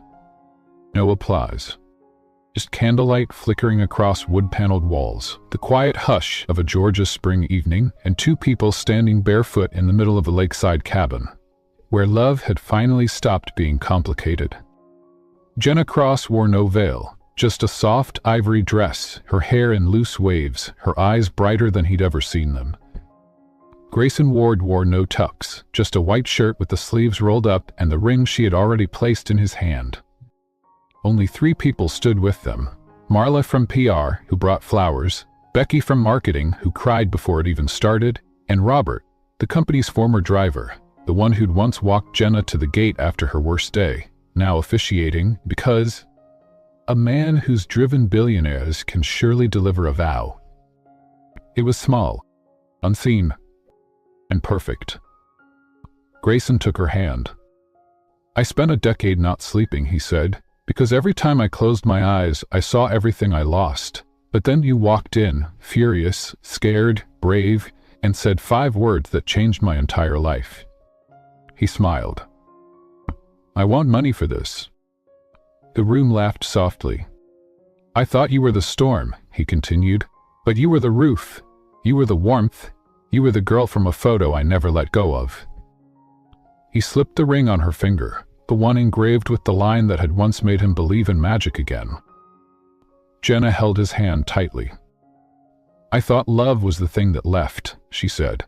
No applause. Just candlelight flickering across wood-paneled walls, the quiet hush of a Georgia spring evening, and two people standing barefoot in the middle of a lakeside cabin, where love had finally stopped being complicated. Jenna Cross wore no veil, just a soft ivory dress, her hair in loose waves, her eyes brighter than he'd ever seen them. Grayson Ward wore no tux, just a white shirt with the sleeves rolled up and the ring she had already placed in his hand. Only 3 people stood with them. Marla from PR, who brought flowers, Becky from marketing, who cried before it even started, and Robert, the company's former driver, the one who'd once walked Jenna to the gate after her worst day, now officiating because a man who's driven billionaires can surely deliver a vow. It was small, unseen, and perfect. Grayson took her hand. "I spent a decade not sleeping," he said, "because every time I closed my eyes, I saw everything I lost. But then you walked in, furious, scared, brave, and said 5 words that changed my entire life." He smiled. "I want money for this." The room laughed softly. "I thought you were the storm," he continued, "but you were the roof. You were the warmth. You were the girl from a photo I never let go of." He slipped the ring on her finger, the one engraved with the line that had once made him believe in magic again. Jenna held his hand tightly. "I thought love was the thing that left," she said.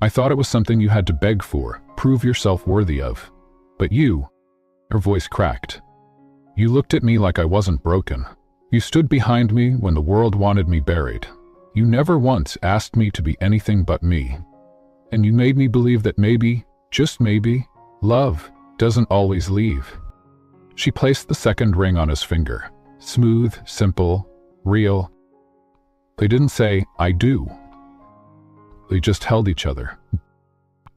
"I thought it was something you had to beg for, prove yourself worthy of. But you," her voice cracked, "you looked at me like I wasn't broken. You stood behind me when the world wanted me buried. You never once asked me to be anything but me. And you made me believe that maybe, just maybe, love doesn't always leave." She placed the second ring on his finger. Smooth, simple, real. They didn't say, "I do." They just held each other.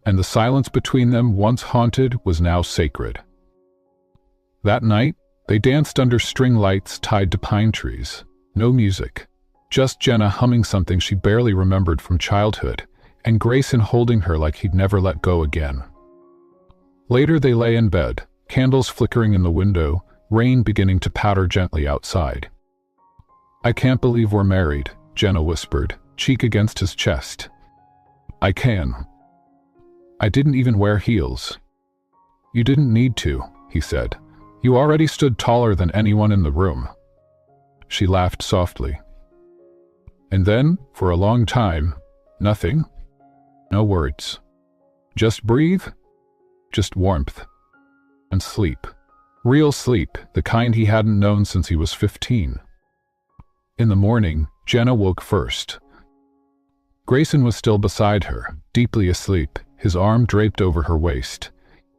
And the silence between them, once haunted, was now sacred. That night, they danced under string lights tied to pine trees. No music. Just Jenna humming something she barely remembered from childhood, and Grayson holding her like he'd never let go again. Later they lay in bed, candles flickering in the window, rain beginning to patter gently outside. "I can't believe we're married," Jenna whispered, cheek against his chest. "I can. I didn't even wear heels." "You didn't need to," he said. You already stood taller than anyone in the room." She laughed softly. And then, for a long time, nothing. No words. Just breathe. Just warmth. And sleep. Real sleep, the kind he hadn't known since he was 15. In the morning, Jenna woke first. Grayson was still beside her, deeply asleep, his arm draped over her waist,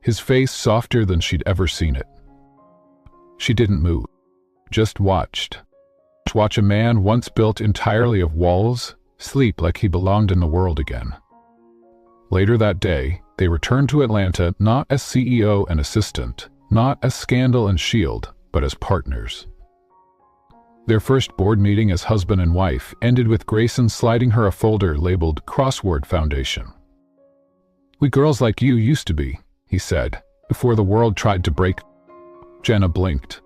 his face softer than she'd ever seen it. She didn't move, just watched. Watch a man once built entirely of walls sleep like he belonged in the world again. Later that day, they returned to Atlanta not as CEO and assistant, not as Scandal and Shield, but as partners. Their first board meeting as husband and wife ended with Grayson sliding her a folder labeled Crossword Foundation. "We girls like you used to be," he said, "before the world tried to break." Jenna blinked.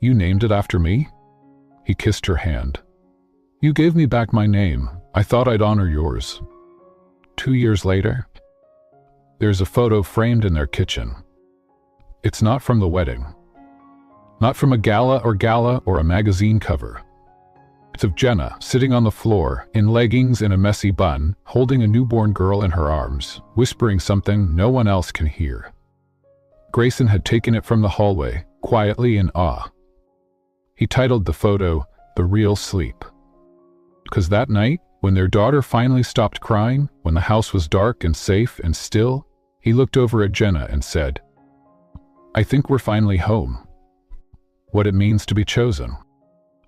"You named it after me?" He kissed her hand. "You gave me back my name. I thought I'd honor yours." 2 years later, there's a photo framed in their kitchen. It's not from the wedding. Not from a gala or a magazine cover. It's of Jenna sitting on the floor, in leggings and a messy bun, holding a newborn girl in her arms, whispering something no one else can hear. Grayson had taken it from the hallway, quietly in awe. He titled the photo, "The Real Sleep." Because that night, when their daughter finally stopped crying, when the house was dark and safe and still, he looked over at Jenna and said, "I think we're finally home." What it means to be chosen.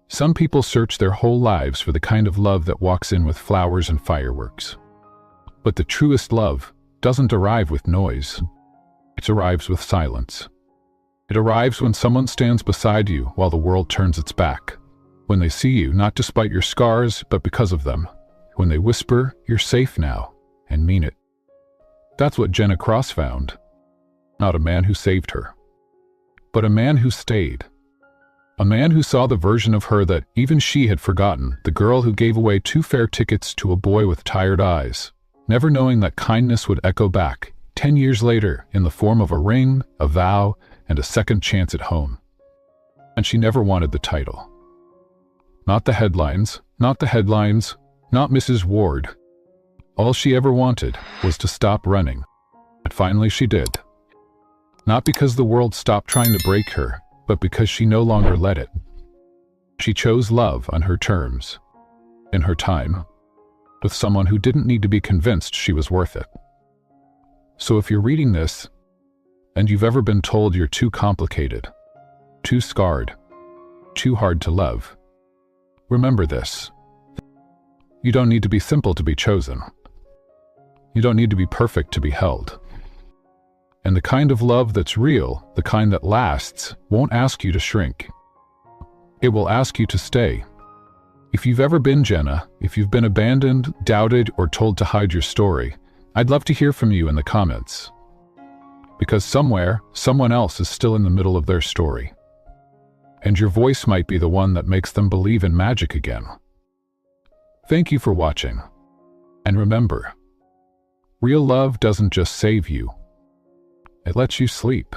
Some people search their whole lives for the kind of love that walks in with flowers and fireworks. But the truest love doesn't arrive with noise. It arrives with silence. It arrives when someone stands beside you while the world turns its back. When they see you not despite your scars, but because of them. When they whisper, "You're safe now," and mean it. That's what Jenna Cross found. Not a man who saved her, but a man who stayed. A man who saw the version of her that even she had forgotten, the girl who gave away 2 fare tickets to a boy with tired eyes, never knowing that kindness would echo back, 10 years later, in the form of a ring, a vow, and a second chance at home. And she never wanted the title. Not the headlines, not Mrs. Ward. All she ever wanted was to stop running. And finally she did. Not because the world stopped trying to break her, but because she no longer let it. She chose love on her terms, in her time, with someone who didn't need to be convinced she was worth it. So if you're reading this, and you've ever been told you're too complicated, too scarred, too hard to love, remember this. You don't need to be simple to be chosen. You don't need to be perfect to be held. And the kind of love that's real, the kind that lasts, won't ask you to shrink. It will ask you to stay. If you've ever been Jenna, if you've been abandoned, doubted, or told to hide your story, I'd love to hear from you in the comments. Because somewhere, someone else is still in the middle of their story. And your voice might be the one that makes them believe in magic again. Thank you for watching. And remember, real love doesn't just save you. It lets you sleep.